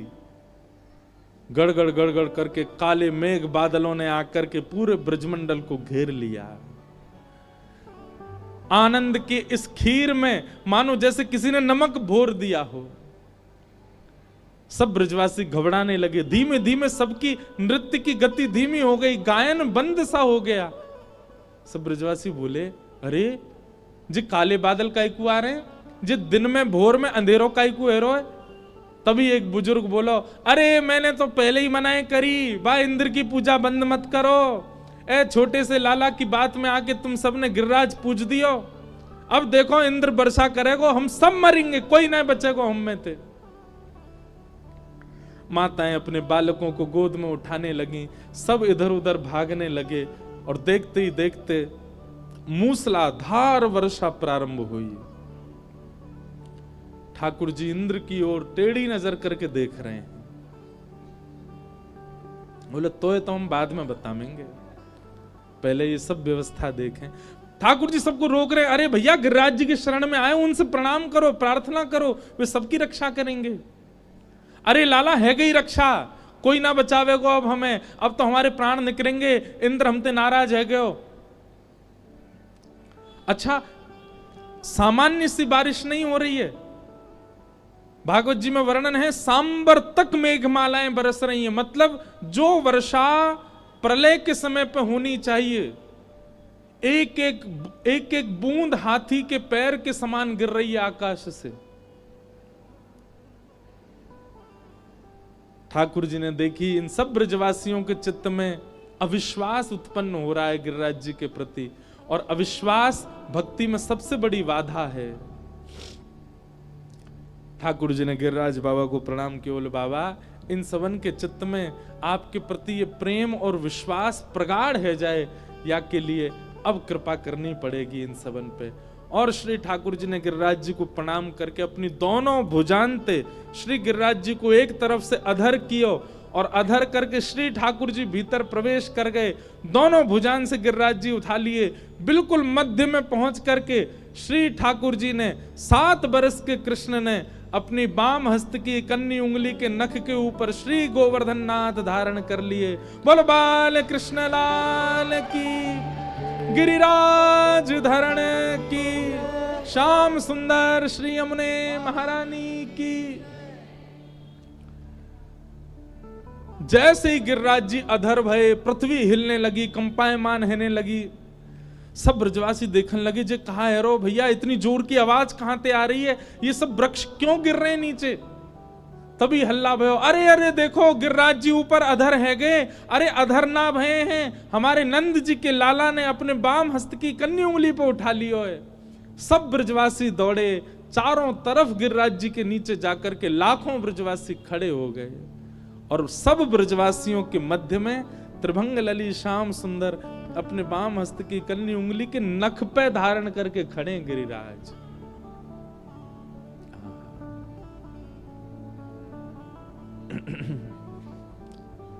गड़गड़ गड़गड़ करके काले मेघ बादलों ने आकर के पूरे ब्रजमंडल को घेर लिया। आनंद के इस खीर में मानो जैसे किसी ने नमक भोर दिया हो। सब ब्रजवासी घबराने लगे, धीमे धीमे सबकी नृत्य की गति धीमी हो गई, गायन बंद सा हो गया। सब ब्रजवासी बोले, अरे जी काले बादल काहे को आ रहे हैं, जी दिन में भोर में अंधेरों काहे को हेरो है। तभी एक बुजुर्ग बोलो, अरे मैंने तो पहले ही मनाई करी, बा इंद्र की पूजा बंद मत करो, ए छोटे से लाला की बात में आके तुम सबने गिरिराज पूज दियो, अब देखो इंद्र वर्षा करेगो, हम सब मरेंगे, कोई नहीं बचेगो हम में थे। माताएं अपने बालकों को गोद में उठाने लगी, सब इधर उधर भागने लगे और देखते ही देखते मूसलाधार वर्षा प्रारंभ हुई। ठाकुर जी इंद्र की ओर टेढ़ी नजर करके देख रहे हैं। बोले तो हम बाद में बताएंगे, पहले ये सब व्यवस्था देखें। ठाकुर जी सबको रोक रहे, अरे भैया गिरिराज जी के शरण में आए, उनसे प्रणाम करो, प्रार्थना करो, वे सबकी रक्षा करेंगे। अरे लाला है गई रक्षा, कोई ना बचावेगो अब हमें, अब तो हमारे प्राण निकलेंगे, इंद्र हमसे नाराज है गयो। अच्छा सामान्य सी बारिश नहीं हो रही है, भागवत जी में वर्णन है सांबर तक मेघमालाएं बरस रही हैं, मतलब जो वर्षा प्रलय के समय पे होनी चाहिए, एक एक बूंद हाथी के पैर के समान गिर रही है आकाश से। ठाकुर जी ने देखी इन सब ब्रजवासियों के चित्त में अविश्वास उत्पन्न हो रहा है गिरिराज जी के प्रति, और अविश्वास भक्ति में सबसे बड़ी बाधा है। ठाकुर जी ने गिरिराज बाबा को प्रणाम किया, बोले बाबा इन सबन के चित्त में आपके प्रति ये प्रेम और विश्वास प्रगाढ़ है जाए, या के लिए अब कृपा करनी पड़ेगी इन सबन पे। और श्री ठाकुर जी ने गिरिराज जी को प्रणाम करके अपनी दोनों भुजान्ते श्री गिरिराज जी को एक तरफ से अधर कियो, और अधर करके श्री ठाकुर जी भीतर प्रवेश कर गए। दोनों भुजान से गिरिराज जी उठा लिए, बिल्कुल मध्य में पहुंच करके श्री ठाकुर जी ने 7 बरस के कृष्ण ने अपनी बाम हस्त की कन्नी उंगली के नख के ऊपर श्री गोवर्धन नाथ धारण कर लिए। बोल बाल कृष्ण लाल की, गिरिराज धरण की, श्याम सुंदर श्री यमुने महारानी की। जैसे ही गिरिराज जी अधर भये, पृथ्वी हिलने लगी, कंपायमान होने लगी। सब ब्रजवासी देखने लगे, जे कहा है रो भैया, इतनी जोर की आवाज कहां से आ रही है, ये सब वृक्ष क्यों गिर रहे हैं नीचे। तभी हल्ला भयो, अरे अरे देखो गिरिराज जी ऊपर अधर है गए। अरे अधर ना भये हैं, हमारे नंद जी के लाला ने अपने बाम हस्त की कन्नी उंगली पे उठा लियो है। सब ब्रजवासी दौड़े, चारों तरफ गिरिराज जी के नीचे जाकर के लाखों ब्रजवासी खड़े हो गए, और सब ब्रजवासियों के मध्य में त्रिभंग लली श्याम सुंदर अपने बाम हस्त की कन्नी उंगली के नख पे धारण करके खड़े गिरिराज।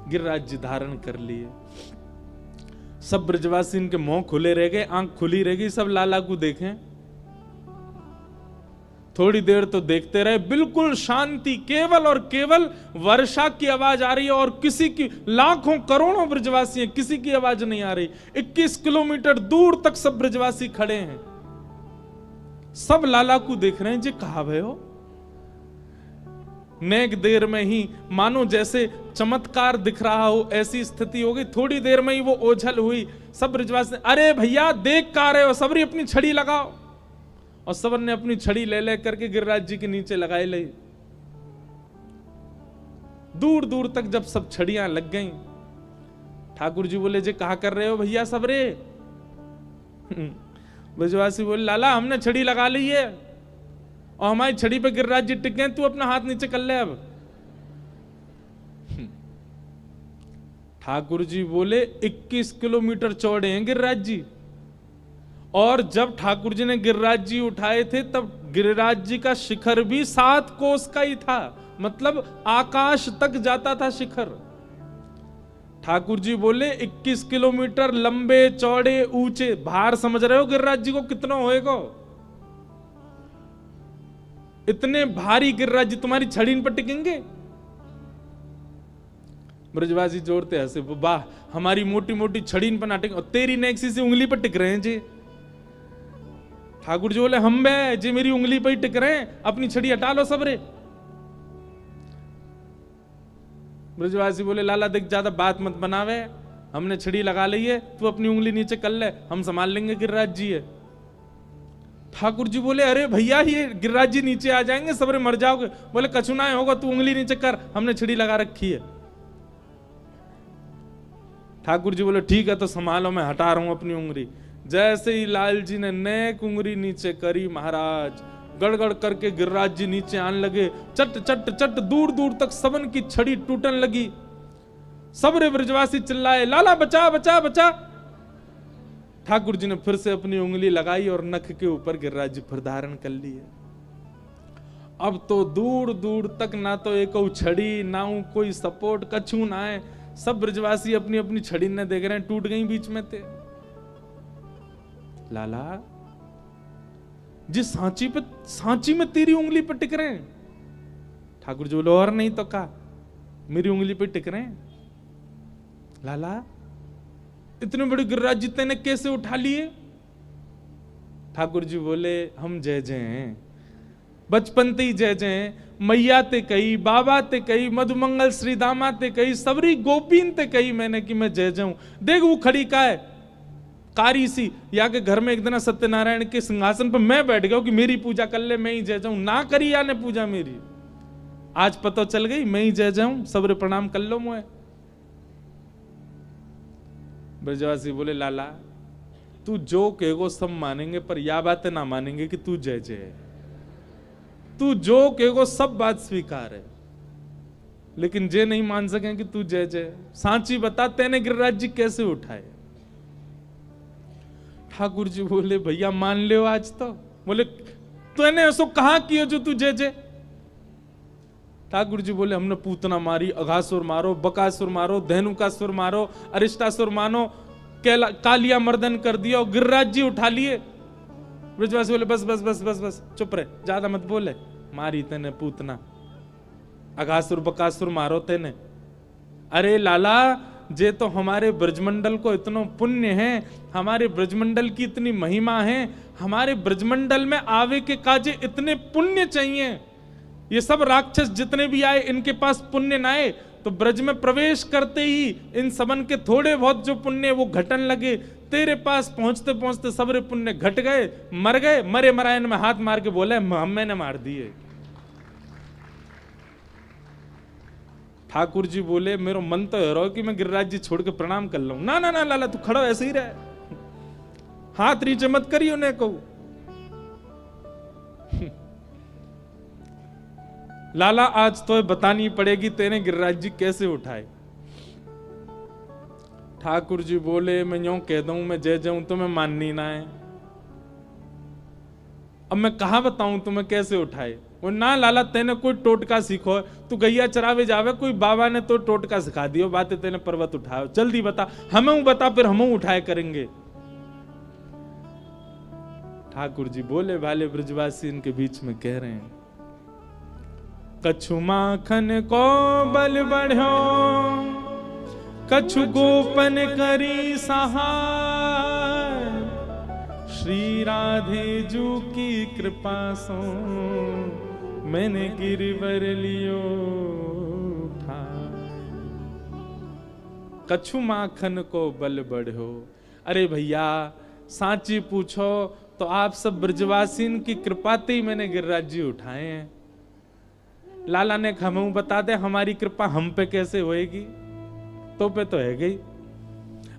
गिरिराज जी धारण कर लिए। सब ब्रजवासी इनके मुंह खुले रह गए, आंख खुली रह गई, सब लाला को देखें। थोड़ी देर तो देखते रहे, बिल्कुल शांति, केवल और केवल वर्षा की आवाज आ रही है, और किसी की, लाखों करोड़ों ब्रजवासी हैं, किसी की आवाज नहीं आ रही। 21 किलोमीटर दूर तक सब ब्रजवासी खड़े हैं, सब लाला को देख रहे हैं। जी कहा भय हो, नेक देर में ही मानो जैसे चमत्कार दिख रहा हो, ऐसी स्थिति हो गई। थोड़ी देर में ही वो ओझल हुई। सब ब्रजवासी, अरे भैया देख का रहे हो, सबरी अपनी छड़ी लगाओ। और सबन ने अपनी छड़ी ले ले करके गिरिराज जी के नीचे लगाई ली। दूर दूर तक जब सब छड़ियां लग गईं, ठाकुर जी बोले, जे कहा कर रहे हो भैया सबरे। ब्रजवासी बोले, लाला हमने छड़ी लगा ली है, और हमारी छड़ी पे गिरिराज जी टिके, तू अपना हाथ नीचे कर ले अब। ठाकुर जी बोले, 21 किलोमीटर चौड़े हैं गिरिराज जी, और जब ठाकुर जी ने गिरिराज जी उठाए थे तब गिरिराज जी का शिखर भी 7 कोस का ही था, मतलब आकाश तक जाता था शिखर। ठाकुर जी बोले 21 किलोमीटर लंबे चौड़े ऊंचे, भार समझ रहे हो गिरिराज जी को कितना होएगा। इतने भारी गिरिराज जी तुम्हारी छड़ी पर टिकेंगे। ब्रजवासी जोड़ते हंसे, वाह हमारी मोटी मोटी छड़ी पर ना टिक, और तेरी नेक्सी से उंगली पर टिक रहे हैं जी। ठाकुर जी बोले, हम बे जी मेरी उंगली पर ही टिक रहे हैं, अपनी छड़ी हटा लो सबरे। ब्रजवासी बोले लाला देख ज्यादा बात मत बनावे, हमने छड़ी लगा ली है, तू अपनी उंगली नीचे कर ले, हम संभाल लेंगे, गिरिराज जी है। ठाकुर जी बोले अरे भैया ये गिरिराज जी नीचे आ जाएंगे, सबरे मर जाओगे। बोले कछु ना होगा, तू उंगली नीचे कर, हमने छड़ी लगा रखी है। ठाकुर जी बोले ठीक है तो संभालो, मैं हटा रहा हूं अपनी उंगली। जैसे ही लाल जी ने नेक उंगली नीचे करी, महाराज गड़गड़ करके गिरिराज जी नीचे आने लगे। चट चट चट दूर दूर तक सबन की छड़ी टूटने लगी। सबरे ब्रजवासी चिल्लाए लाला बचा बचा बचा। ठाकुर जी ने फिर से अपनी उंगली लगाई और नख के ऊपर गिरिराज जी फिर धारण कर लिए। अब तो दूर दूर तक ना तो एक छड़ी ना कोई सपोर्ट कछू ना है, सब ब्रजवासी अपनी अपनी छड़ी ने देख रहे हैं, टूट गई बीच में थे। लाला जिस सांची में तेरी उंगली पर टिक रहे हैं। ठाकुर जी बोले और नहीं तो का, मेरी उंगली पे टिक रहे हैं। लाला इतने बड़े गिरिराज जी ने कैसे उठा लिए? ठाकुर जी बोले हम जय जय हैं, बचपन ते ही जय जय हैं। मैया ते कही, बाबा ते कही, मधुमंगल श्री दामा ते कही, सबरी गोपीन ते कही मैंने कि मैं जय जय हूं। देख वो खड़ी का है कारी सी, या के घर में एक दिन सत्यनारायण के सिंहासन पर मैं बैठ गया कि मेरी पूजा कर ले, मैं ही जय जाऊं। ना करी या ने पूजा मेरी, आज पता चल गई मैं ही जय जाऊं, सबरे प्रणाम कर लो मुझे। ब्रजवासी बोले लाला तू जो कहेगो सब मानेंगे, पर यह बातें ना मानेंगे कि तू जय जय है। तू जो कहेगो सब बात स्वीकार है, लेकिन जे नहीं मान सके कि तू जय जय। सांची बता तेने गिरिराज जी कैसे उठाए? ठाकुर जी बोले भैया मान ले आज तो। बोले तूने ऐसा कहा किया जो तू जय जय? ठाकुर जी बोले हमने पूतना मारी, अघासुर मारो, बकासुर मारो, धेनुकासुर मारो, अरिष्टासुर मानो, कालिया मर्दन कर दिया और गिरिराज जी उठा लिए। ब्रजवासी बोले बस बस बस बस बस चुप रहे, ज्यादा मत बोले। मारी तेने पूतना, अघासुर बकासुर मारो तेने। अरे लाला जे तो हमारे ब्रजमंडल को इतना पुण्य है, हमारे ब्रजमंडल की इतनी महिमा है, हमारे ब्रजमंडल में आवे के काजे इतने पुण्य चाहिए। ये सब राक्षस जितने भी आए इनके पास पुण्य ना आए तो ब्रज में प्रवेश करते ही इन सबन के थोड़े बहुत जो पुण्य वो घटन लगे। तेरे पास पहुंचते पहुंचते सबरे पुण्य घट गए, मर गए। मरे मरायन में हाथ मार के बोले मैंने मार दिए। ठाकुर जी बोले मेरा मन तो है रो कि मैं गिरिराज जी छोड़ के प्रणाम कर लूं। ना ना ना लाला तू खड़ो ऐसे ही रहे, हाथ नीचे मत करियो ने कहूं। लाला आज तो बतानी पड़ेगी तेने गिरिराज जी कैसे उठाए। ठाकुर जी बोले मैं यूं कह दूं मैं जय जाऊं तुम्हें माननी ना है, अब मैं कहां बताऊं तुम्हें कैसे उठाए। वो ना लाला तेने कोई टोटका सीखो, तू गैया चरावे जावे, कोई बाबा ने तो टोटका सिखा दियो, बातें तेने पर्वत उठाओ, जल्दी बता, हमें बता फिर हम उठाए करेंगे। ठाकुर जी बोले भाले ब्रजवासी इनके बीच में कह रहे हैं कछु माखन को बल बढ़ो, कछु गोपन करी सहाय, श्री राधे जू की कृपा सो मैंने गिरवर लियो ठाय। कछु माखन को बल बढ़ो। अरे भैया सांची पूछो तो आप सब ब्रजवासीन की कृपा ते ही मैंने गिरिराज जी उठाए हैं। लाला ने हमें बता दे हमारी कृपा हम पे कैसे होएगी, तो पे तो है गई।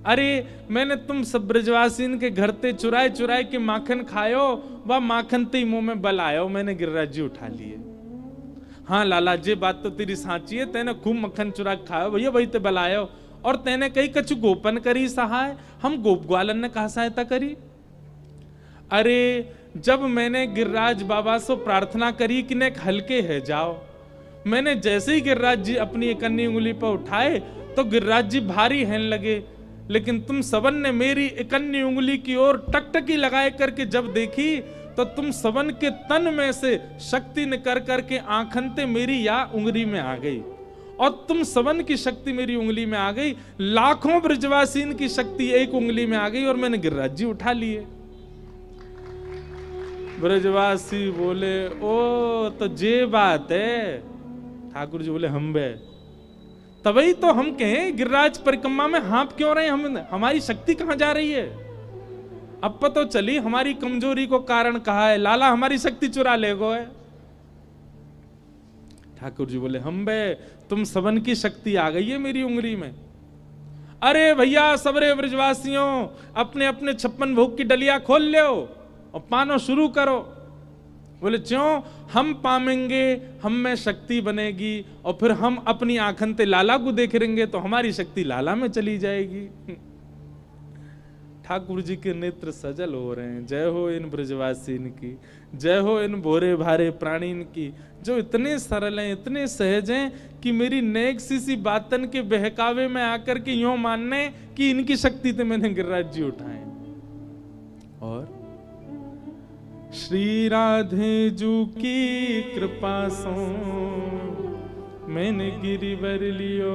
अरे मैंने तुम सब ब्रजवासीन के घर ते चुराए चुराए के माखन खायो, वह माखन ते मुंह में बल आयो, मैंने गिरिराज जी उठा लिए। हाँ लाला जे बात तो तेरी साची है, तेने खूब मक्खन चुरा खायो भैया, वही ते बल आयो। और तेने कही कछु गोपन करी सहाय, हम गोप ग्वालन ने कहा सहायता करी। अरे जब मैंने गिरिराज बाबा से प्रार्थना करी कि ने हल्के है जाओ, मैंने जैसे ही गिरिराज जी अपनी एक अन्य उंगली पर उठाए तो गिरिराज जी भारी हैं लगे, लेकिन तुम सबन ने मेरी एक अन्य उंगली की ओर टकटकी लगाए करके जब देखी तो तुम सबन के तन में से शक्ति निकर करके आंखनते मेरी या उंगली में आ गई, और तुम सबन की शक्ति मेरी उंगली में आ गई। लाखों ब्रजवासीन की शक्ति एक उंगली में आ गई और मैंने गिरिराज जी उठा लिए। ब्रजवासी बोले ओ तो जे बात है। ठाकुर जी बोले हम बे तभी तो हम कहें गिरिराज परिक्रमा में हाँप क्यों रहे हम, हमारी शक्ति कहां जा रही है। अब पता चली हमारी कमजोरी को कारण कहा है, लाला हमारी शक्ति चुरा ले गो है। ठाकुर जी बोले हम बे तुम सबन की शक्ति आ गई है मेरी उंगली में। अरे भैया सबरे ब्रजवासियों अपने अपने 56 भोग की डलिया खोल लो और पानो शुरू करो। बोले क्यों, हम पामेंगे, हम में शक्ति बनेगी और फिर हम अपनी आंखन ते लाला को देख रहेंगे तो हमारी शक्ति लाला में चली जाएगी। ठाकुर जी के नेत्र सजल हो रहे हैं। जय हो इन ब्रजवासीन की, जय हो इन भोरे भारे प्राणीन की, जो इतने सरल हैं, इतने सहज हैं कि मेरी नेक सी बातन के बहकावे में आकर के यूं मानने कि इनकी शक्ति तो मैंने गिरिराज जी उठाए। और श्री राधे जू की कृपा सो मैंने गिरिवर लियो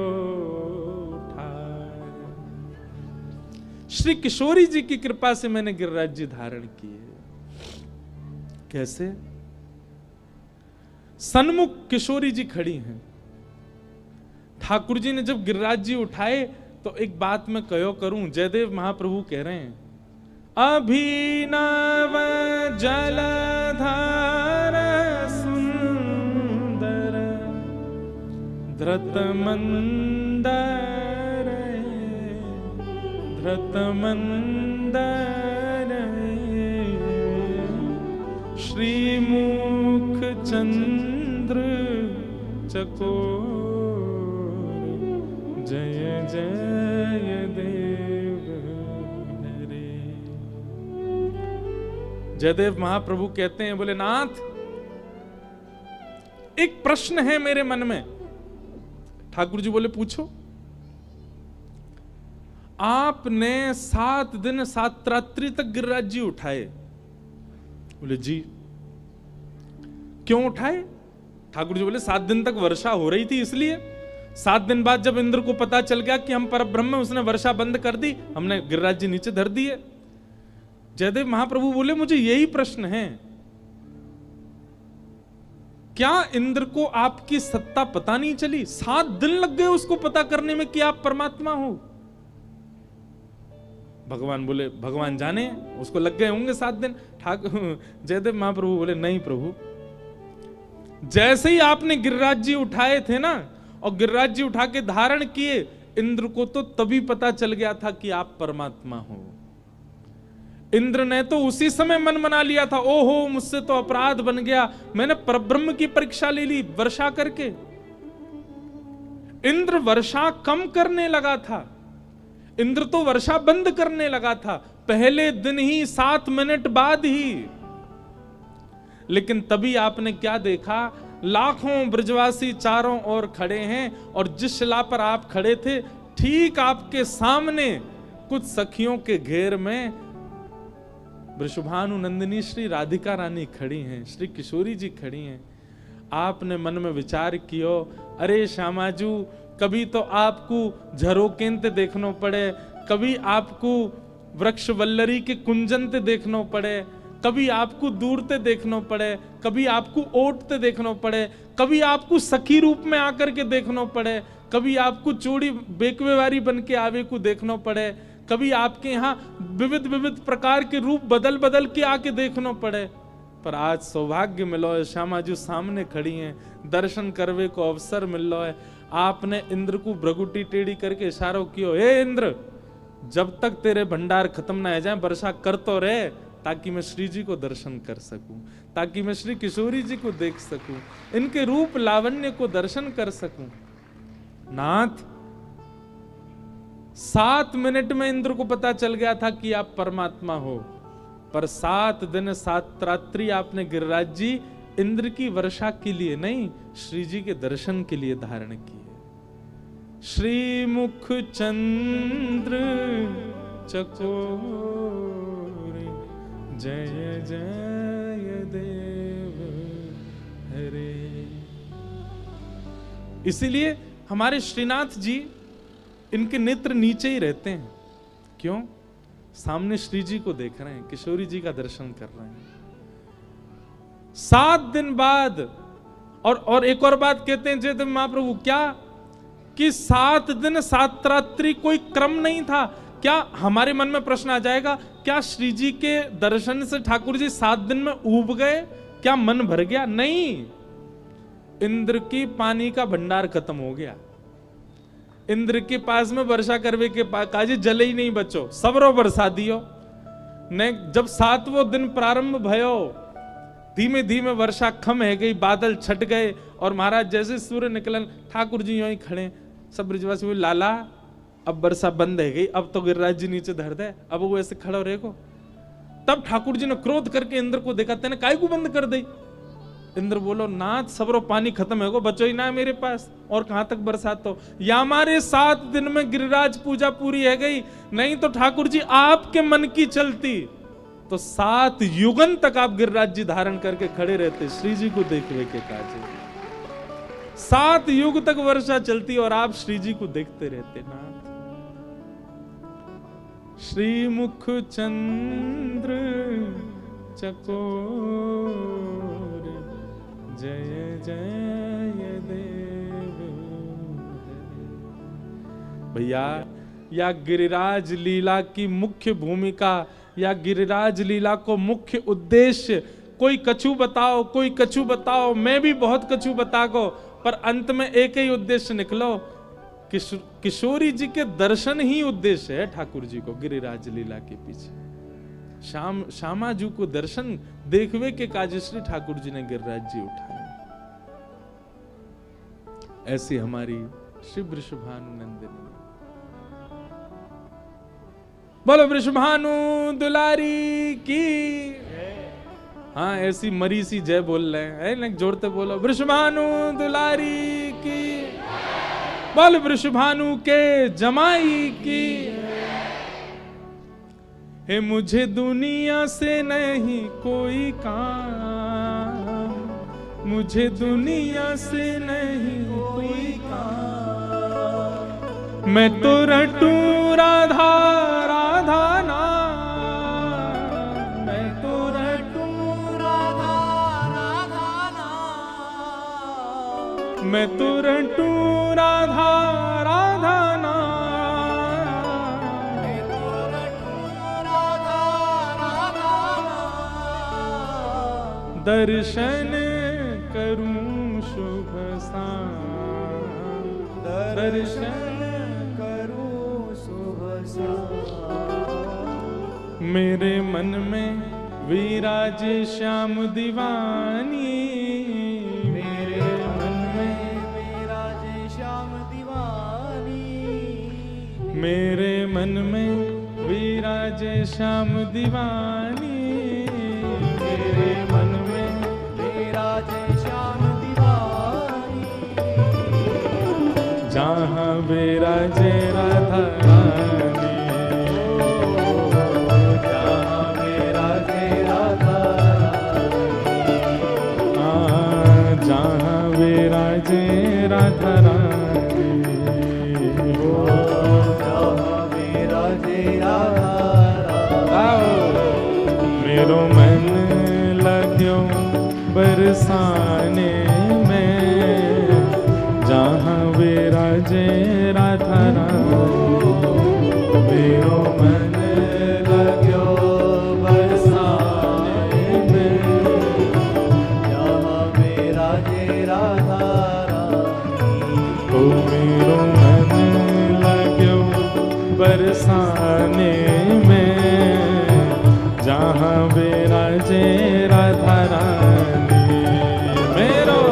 उठाए। श्री किशोरी जी की कृपा से मैंने गिरिराज जी धारण किए। कैसे? सन्मुख किशोरी जी खड़ी हैं। ठाकुर जी ने जब गिरिराज जी उठाए तो एक बात मैं कहो करूं, जयदेव महाप्रभु कह रहे हैं, अभिनव जलधार सुंदर धृत मंदर धृत मंदर श्रीमुख चंद्र चकोर जय जय देव हरे। जयदेव महाप्रभु कहते हैं, बोले नाथ एक प्रश्न है मेरे मन में। ठाकुर जी बोले पूछो। आपने 7 दिन 7 रात्रि तक गिरिराज जी उठाए। बोले जी। क्यों उठाए? ठाकुर जी बोले 7 दिन तक वर्षा हो रही थी इसलिए। 7 दिन बाद जब इंद्र को पता चल गया कि हम परब्रह्म, उसने वर्षा बंद कर दी, हमने गिरिराज जी नीचे धर दिए। जयदेव महाप्रभु बोले मुझे यही प्रश्न है, क्या इंद्र को आपकी सत्ता पता नहीं चली? 7 दिन लग गए उसको पता करने में कि आप परमात्मा हो। भगवान बोले भगवान जाने, उसको लग गए होंगे 7 दिन। ठाकुर जयदेव महाप्रभु बोले नहीं प्रभु, जैसे ही आपने गिरिराज जी उठाए थे ना और गिरिराज जी उठा के धारण किए, इंद्र को तो तभी पता चल गया था कि आप परमात्मा हो। इंद्र ने तो उसी समय मन बना लिया था, ओहो मुझसे तो अपराध बन गया, मैंने परब्रह्म की परीक्षा ले ली वर्षा करके। इंद्र वर्षा कम करने लगा था, इंद्र तो वर्षा बंद करने लगा था पहले दिन ही, 7 मिनट बाद ही। लेकिन तभी आपने क्या देखा, लाखों ब्रजवासी चारों ओर खड़े हैं और जिस शिला पर आप खड़े थे ठीक आपके सामने कुछ सखियों के घेर में वृषभानु नंदिनी श्री राधिका रानी खड़ी हैं, श्री किशोरी जी खड़ी हैं। आपने मन में विचार कियो, अरे श्यामाजू कभी तो आपको झरोकेंते देखनो पड़े, कभी आपको वृक्ष वल्लरी के कुंजनते देखनो पड़े, कभी आपको दूरते देखनो पड़े, कभी आपको ओटते देखनो पड़े, कभी आपको सखी रूप में आकर के देखनो पड़े, कभी आपको चूड़ी बेकवेवारी बन के आवे को देखनो पड़े, कभी आपके यहाँ विविध विविध प्रकार के रूप बदल बदल के आके देखनो पड़े। पर आज सौभाग्य मिलो है, श्यामाजू सामने खड़ी हैं, दर्शन करवे को अवसर मिल लो है। आपने इंद्र को भ्रगुटी टेढ़ी करके इशारों कियो, हे इंद्र जब तक तेरे भंडार खत्म ना हो जाए वर्षा कर तो रहे, ताकि मैं श्री जी को दर्शन कर सकूं, ताकि मैं श्री किशोरी जी को देख सकूं, इनके रूप लावण्य को दर्शन कर सकूं। नाथ 7 मिनट में इंद्र को पता चल गया था कि आप परमात्मा हो, पर 7 दिन 7 रात्रि आपने गिरिराज जी इंद्र की वर्षा के लिए नहीं, श्री जी के दर्शन के लिए धारण किए। श्री मुख चंद्र चकोर जय जय देव हरे। इसीलिए हमारे श्रीनाथ जी इनके नेत्र नीचे ही रहते हैं। क्यों? सामने श्री जी को देख रहे हैं, किशोरी जी का दर्शन कर रहे हैं। 7 दिन बाद और एक और बात कहते हैं जयदेव महाप्रभु, क्या कि 7 दिन 7 रात्रि कोई क्रम नहीं था। क्या हमारे मन में प्रश्न आ जाएगा, क्या श्री जी के दर्शन से ठाकुर जी 7 दिन में ऊब गए? क्या मन भर गया? नहीं, इंद्र की पानी का भंडार खत्म हो गया। इंद्र के पास में वर्षा करवे के पास काजी जले ही नहीं बचो, सबरो बरसा दियो ने। जब 7वां दिन प्रारंभ भयो, धीमे धीमे वर्षा खम है गई, बादल छट गए और महाराज जैसे सूर्य निकलन, ठाकुर जी यूं ही खड़े, सब ब्रजवासी बोले लाला अब वर्षा बंद है गई, अब तो गिरिराज जी नीचे धर दे। अब वो ऐसे खड़ा रहेगो। तब ठाकुर जी ने क्रोध करके इंद्र को देखा, तेने काय को बंद कर दी? इंद्र बोलो नाथ सबरो पानी खत्म है गो, बचो ही ना मेरे पास, और कहां तक बरसात हो? या हमारे 7 दिन में गिरिराज पूजा पूरी है गई, नहीं तो ठाकुर जी आपके मन की चलती तो 7 युगन तक आप गिरिराज जी धारण करके खड़े रहते, श्री जी को देखवे के काजे। 7 युग तक वर्षा चलती और आप श्री जी को देखते रहते। नाथ श्री मुख चंद्र चकोर, जय जय देव। भैया, या गिरिराज लीला की मुख्य भूमिका या गिरिराज लीला को मुख्य उद्देश्य कोई कछु बताओ, कोई कछु बताओ, मैं भी बहुत कछु बता को, पर अंत में एक ही उद्देश्य निकलो, किशोरी जी के दर्शन ही उद्देश्य है ठाकुर जी को गिरिराज लीला के पीछे। श्यामा जी को दर्शन देखवे के काजश्री ठाकुर जी ने गिरिराज जी उठाए। ऐसी हमारी श्री वृषभानु नंदिनी। बोलो वृषभानु दुलारी की। हाँ, ऐसी मरी सी जय बोल रहे हैं, जोड़ते बोलो वृषभानु दुलारी की। बोल वृषभानु के जमाई की। हे मुझे दुनिया से नहीं कोई काम, मुझे दुनिया से नहीं कोई काम, मैं तो रटूं राधा राधा नाम, मैं तो रटूं राधा राधा नाम, मैं तो रटूं राधा राधा नाम, दर्शन करूं शुभ शाम, दर्शन करूं शुभ शाम, मेरे मन में विराजे श्याम दीवानी, मेरे मन में विराजे श्याम दीवानी, मेरे मन में विराजे श्याम दीवानी, मेरे मन में विराजे श्याम दीवानी, जहाँ विराजे राधा रानी, जहाँ विराजे राधा रानी, जहाँ विराजे राधा रानी, जहाँ विराजे राधा रानी, मेरो मन लग्यो बरसाने में, जहाँ विराजे राधा रानी, मेरो मन लग्यो बरसाने में, जहाँ विराजे राधा रानी, ओ मेरो मन लग्यो बरसाने में, जहाँ विराजे राधा रानी, मेरो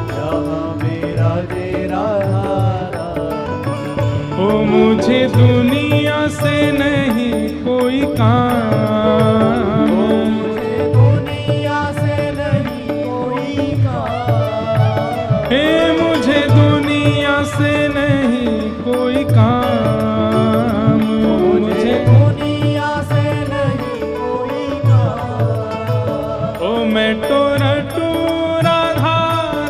जहाँ विराजे राधा रानी, ओ मुझे दुनिया से नहीं कोई काम, मुझे दुनिया से नहीं कोई काम, हे मुझे दुनिया से नहीं कोई काम, मुझे दुनिया से नहीं कोई काम, ओ मैं तो रटूं राधा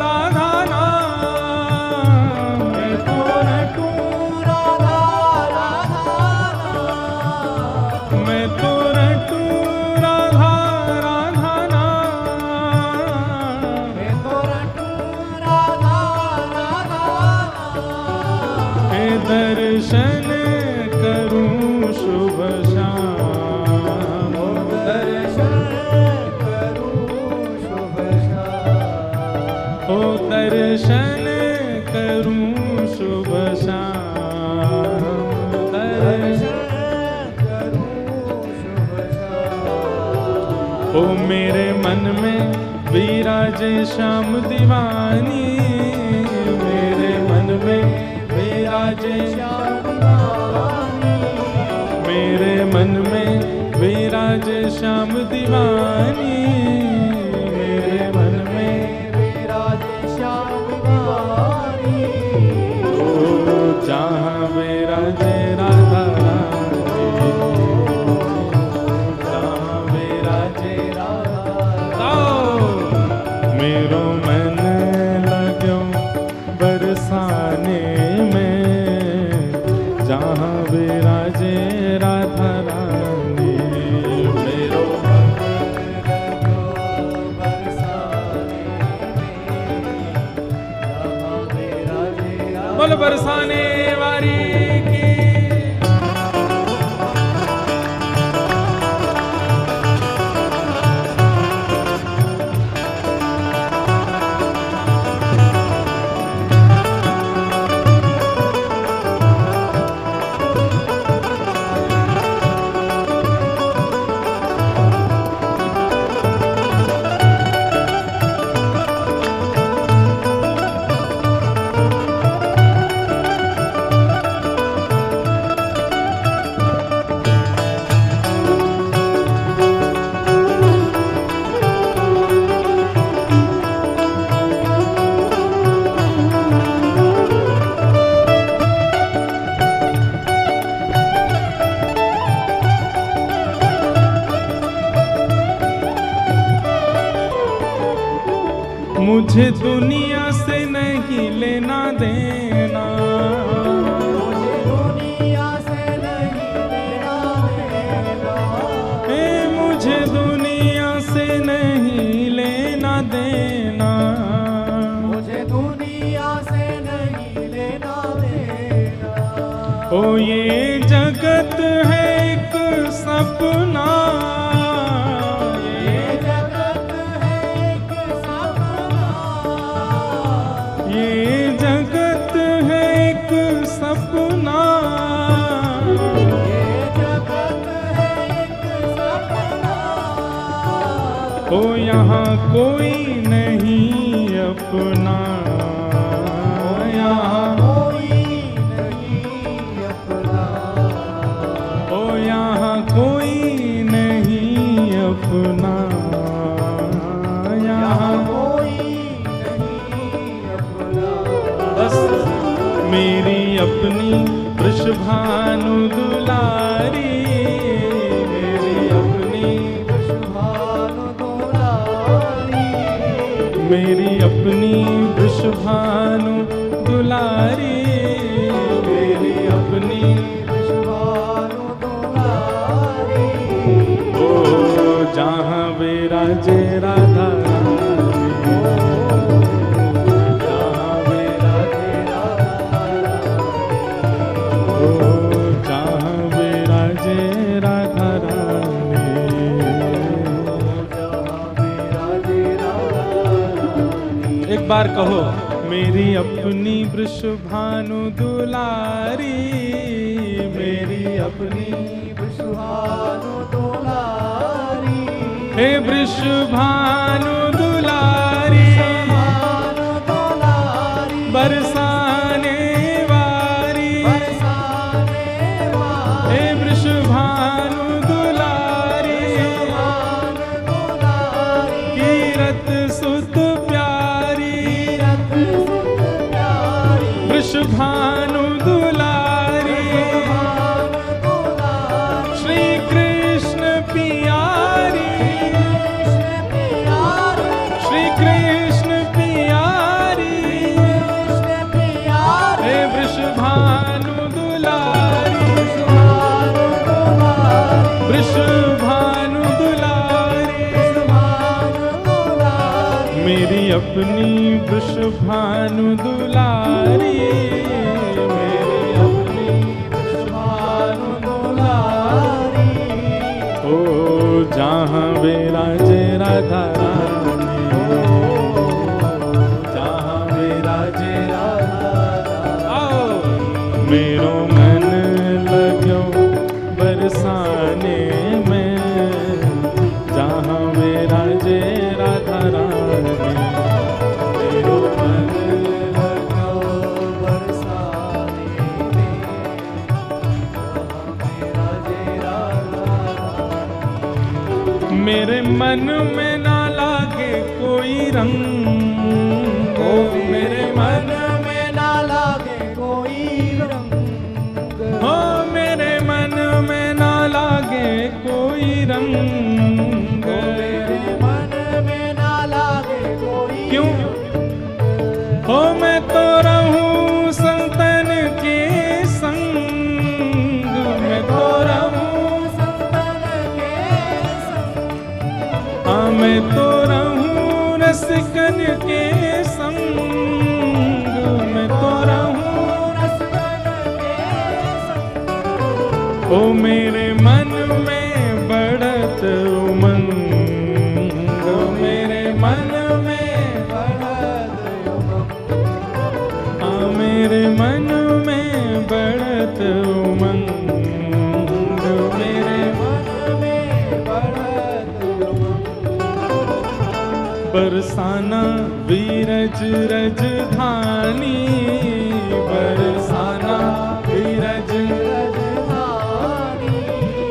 राधा नाम, मैं तो रटूं राधा राधा नाम, शुभ श्याम। ओ दर्शन करूं शुभ श्याम, ओ मेरे मन में विराजे श्याम दीवानी, मेरे मन में विराजे श्याम दीवानी, मेरे मन में विराजे श्याम दीवानी, मेरे मन में विराजे श्याम दीवानी। ओ जहाँ विराजे राधा रानी, जहाँ विराजे राधा, मेरो मन लगो बरसाने में, जहाँ विराजे राधा रानी, मेरो मन लगो बरसाने में, जहाँ विराजे राधा। बोल बरसाने वारी की। मुझे दुनिया से नहीं लेना देना, मुझे दुनिया से नहीं लेना देना, मुझे दुनिया से नहीं लेना देना, मुझे दुनिया से नहीं लेना देना। ओ ये जगत है एक सपना, ओ यहाँ कोई नहीं अपना, यहाँ कोई नहीं अपना, ओ यहाँ कोई नहीं अपना, यहाँ कोई नहीं अपना। बस मेरी अपनी वृषभानु दुलारी, मेरी अपनी वृषभानु दुलारी, मेरी अपनी वृषभानु दुलारी। ओ जहाँ विराजे राधा रानी, जहाँ विराजे राधा रानी, ओ जहाँ विराजे राधा रानी, एक बार कहो मेरी अपनी वृषभानु दुलारी, मेरी अपनी वृषभानु दुलारी, हे वृषभानु दुलारी, बरसाने वारी, हे वृषभानु दुलारी, कीरत सुत वृषभानु दुलारी, श्री कृष्ण पियारी, श्री कृष्ण पियारी, हे वृषभानु दुलारी, वृषभानु दुलारी, मेरी अपनी वृषभानु दुलारी, मेरी अपनी वृषभानु दुलारी। विराजे राधा रानी, जहाँ विराजे राधा रानी। मेरो मन लग्यो बरसाने में, जहाँ विराजे राधा रानी। मेरो मन लग्यो बरसाने में, जहाँ विराजे राधा रानी। मेरे मन में ना लागे कोई रंग, मेरे मन में ना लागे कोई रंग, हो मेरे मन में ना लागे कोई रंग, मेरे मन में ना लागे कोई। क्यों? हो मैं तो रहूं संतन के संग, मैं तो रहूं संतन के संग, हाँ मैं तो रहूं रसिकन के संग, मैं तो रहूं रसिकन के संग। ओ मेरे मन में बढ़त उमंग, मेरे मन में बढ़त उमंग, हाँ मेरे मन में बढ़त उमंग, मेरे मन में बढ़त उमंग। बरसाना बीरज रजधानी, बरसाना बीरज रजधानी,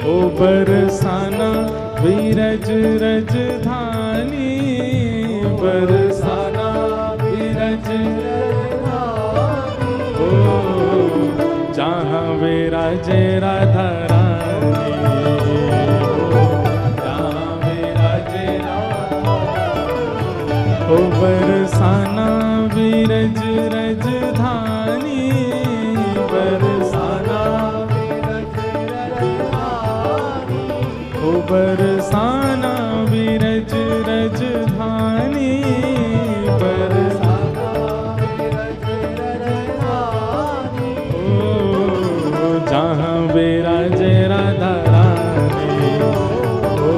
ओ बरसाना बीरज रजधानी, बरसाना बीरज रजधानी। ओ जहाँ विराजे राधा रानी, जहाँ विराजे राधा रानी। ओ बरसाना बीरज रजधानी, बरसाना बीरज रजधानी, ओ बरसाना बीरज रजधानी, बरसाना बीरज रजधानी। ओ जहाँ विराजे राधा रानी, ओ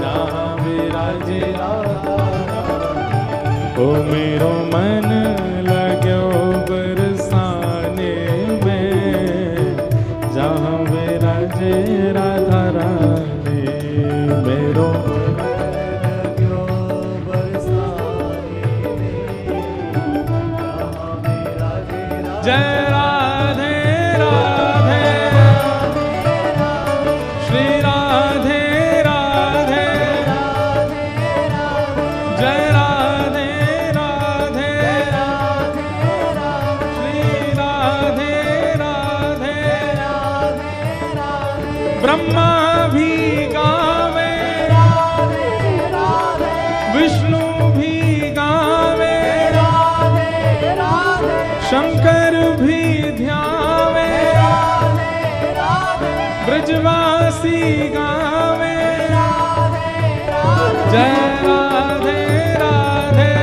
जहाँ विराजे राधा रानी। ओ मेरो मन लग्यो बरसाने में, जहाँ विराजे राधा रानी। मेरो मन लग्यो बरसाने में, जहाँ विराजे राधा। जय राधे राधे, श्री राधे राधे, जय राधे राधे, श्री राधे राधे। ब्रह्मा भी गावे, विष्णु भी गावे, शंकर भी ध्यावे, ब्रजवासी गावे, जय राधे राधे,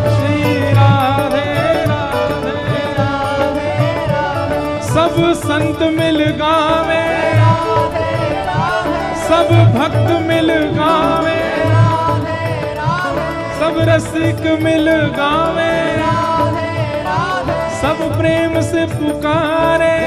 श्री राधे राधे। सब संत मिल गावे, सब भक्त मिल गावे, सब रसिक मिल गावे, सब प्रेम से पुकारे,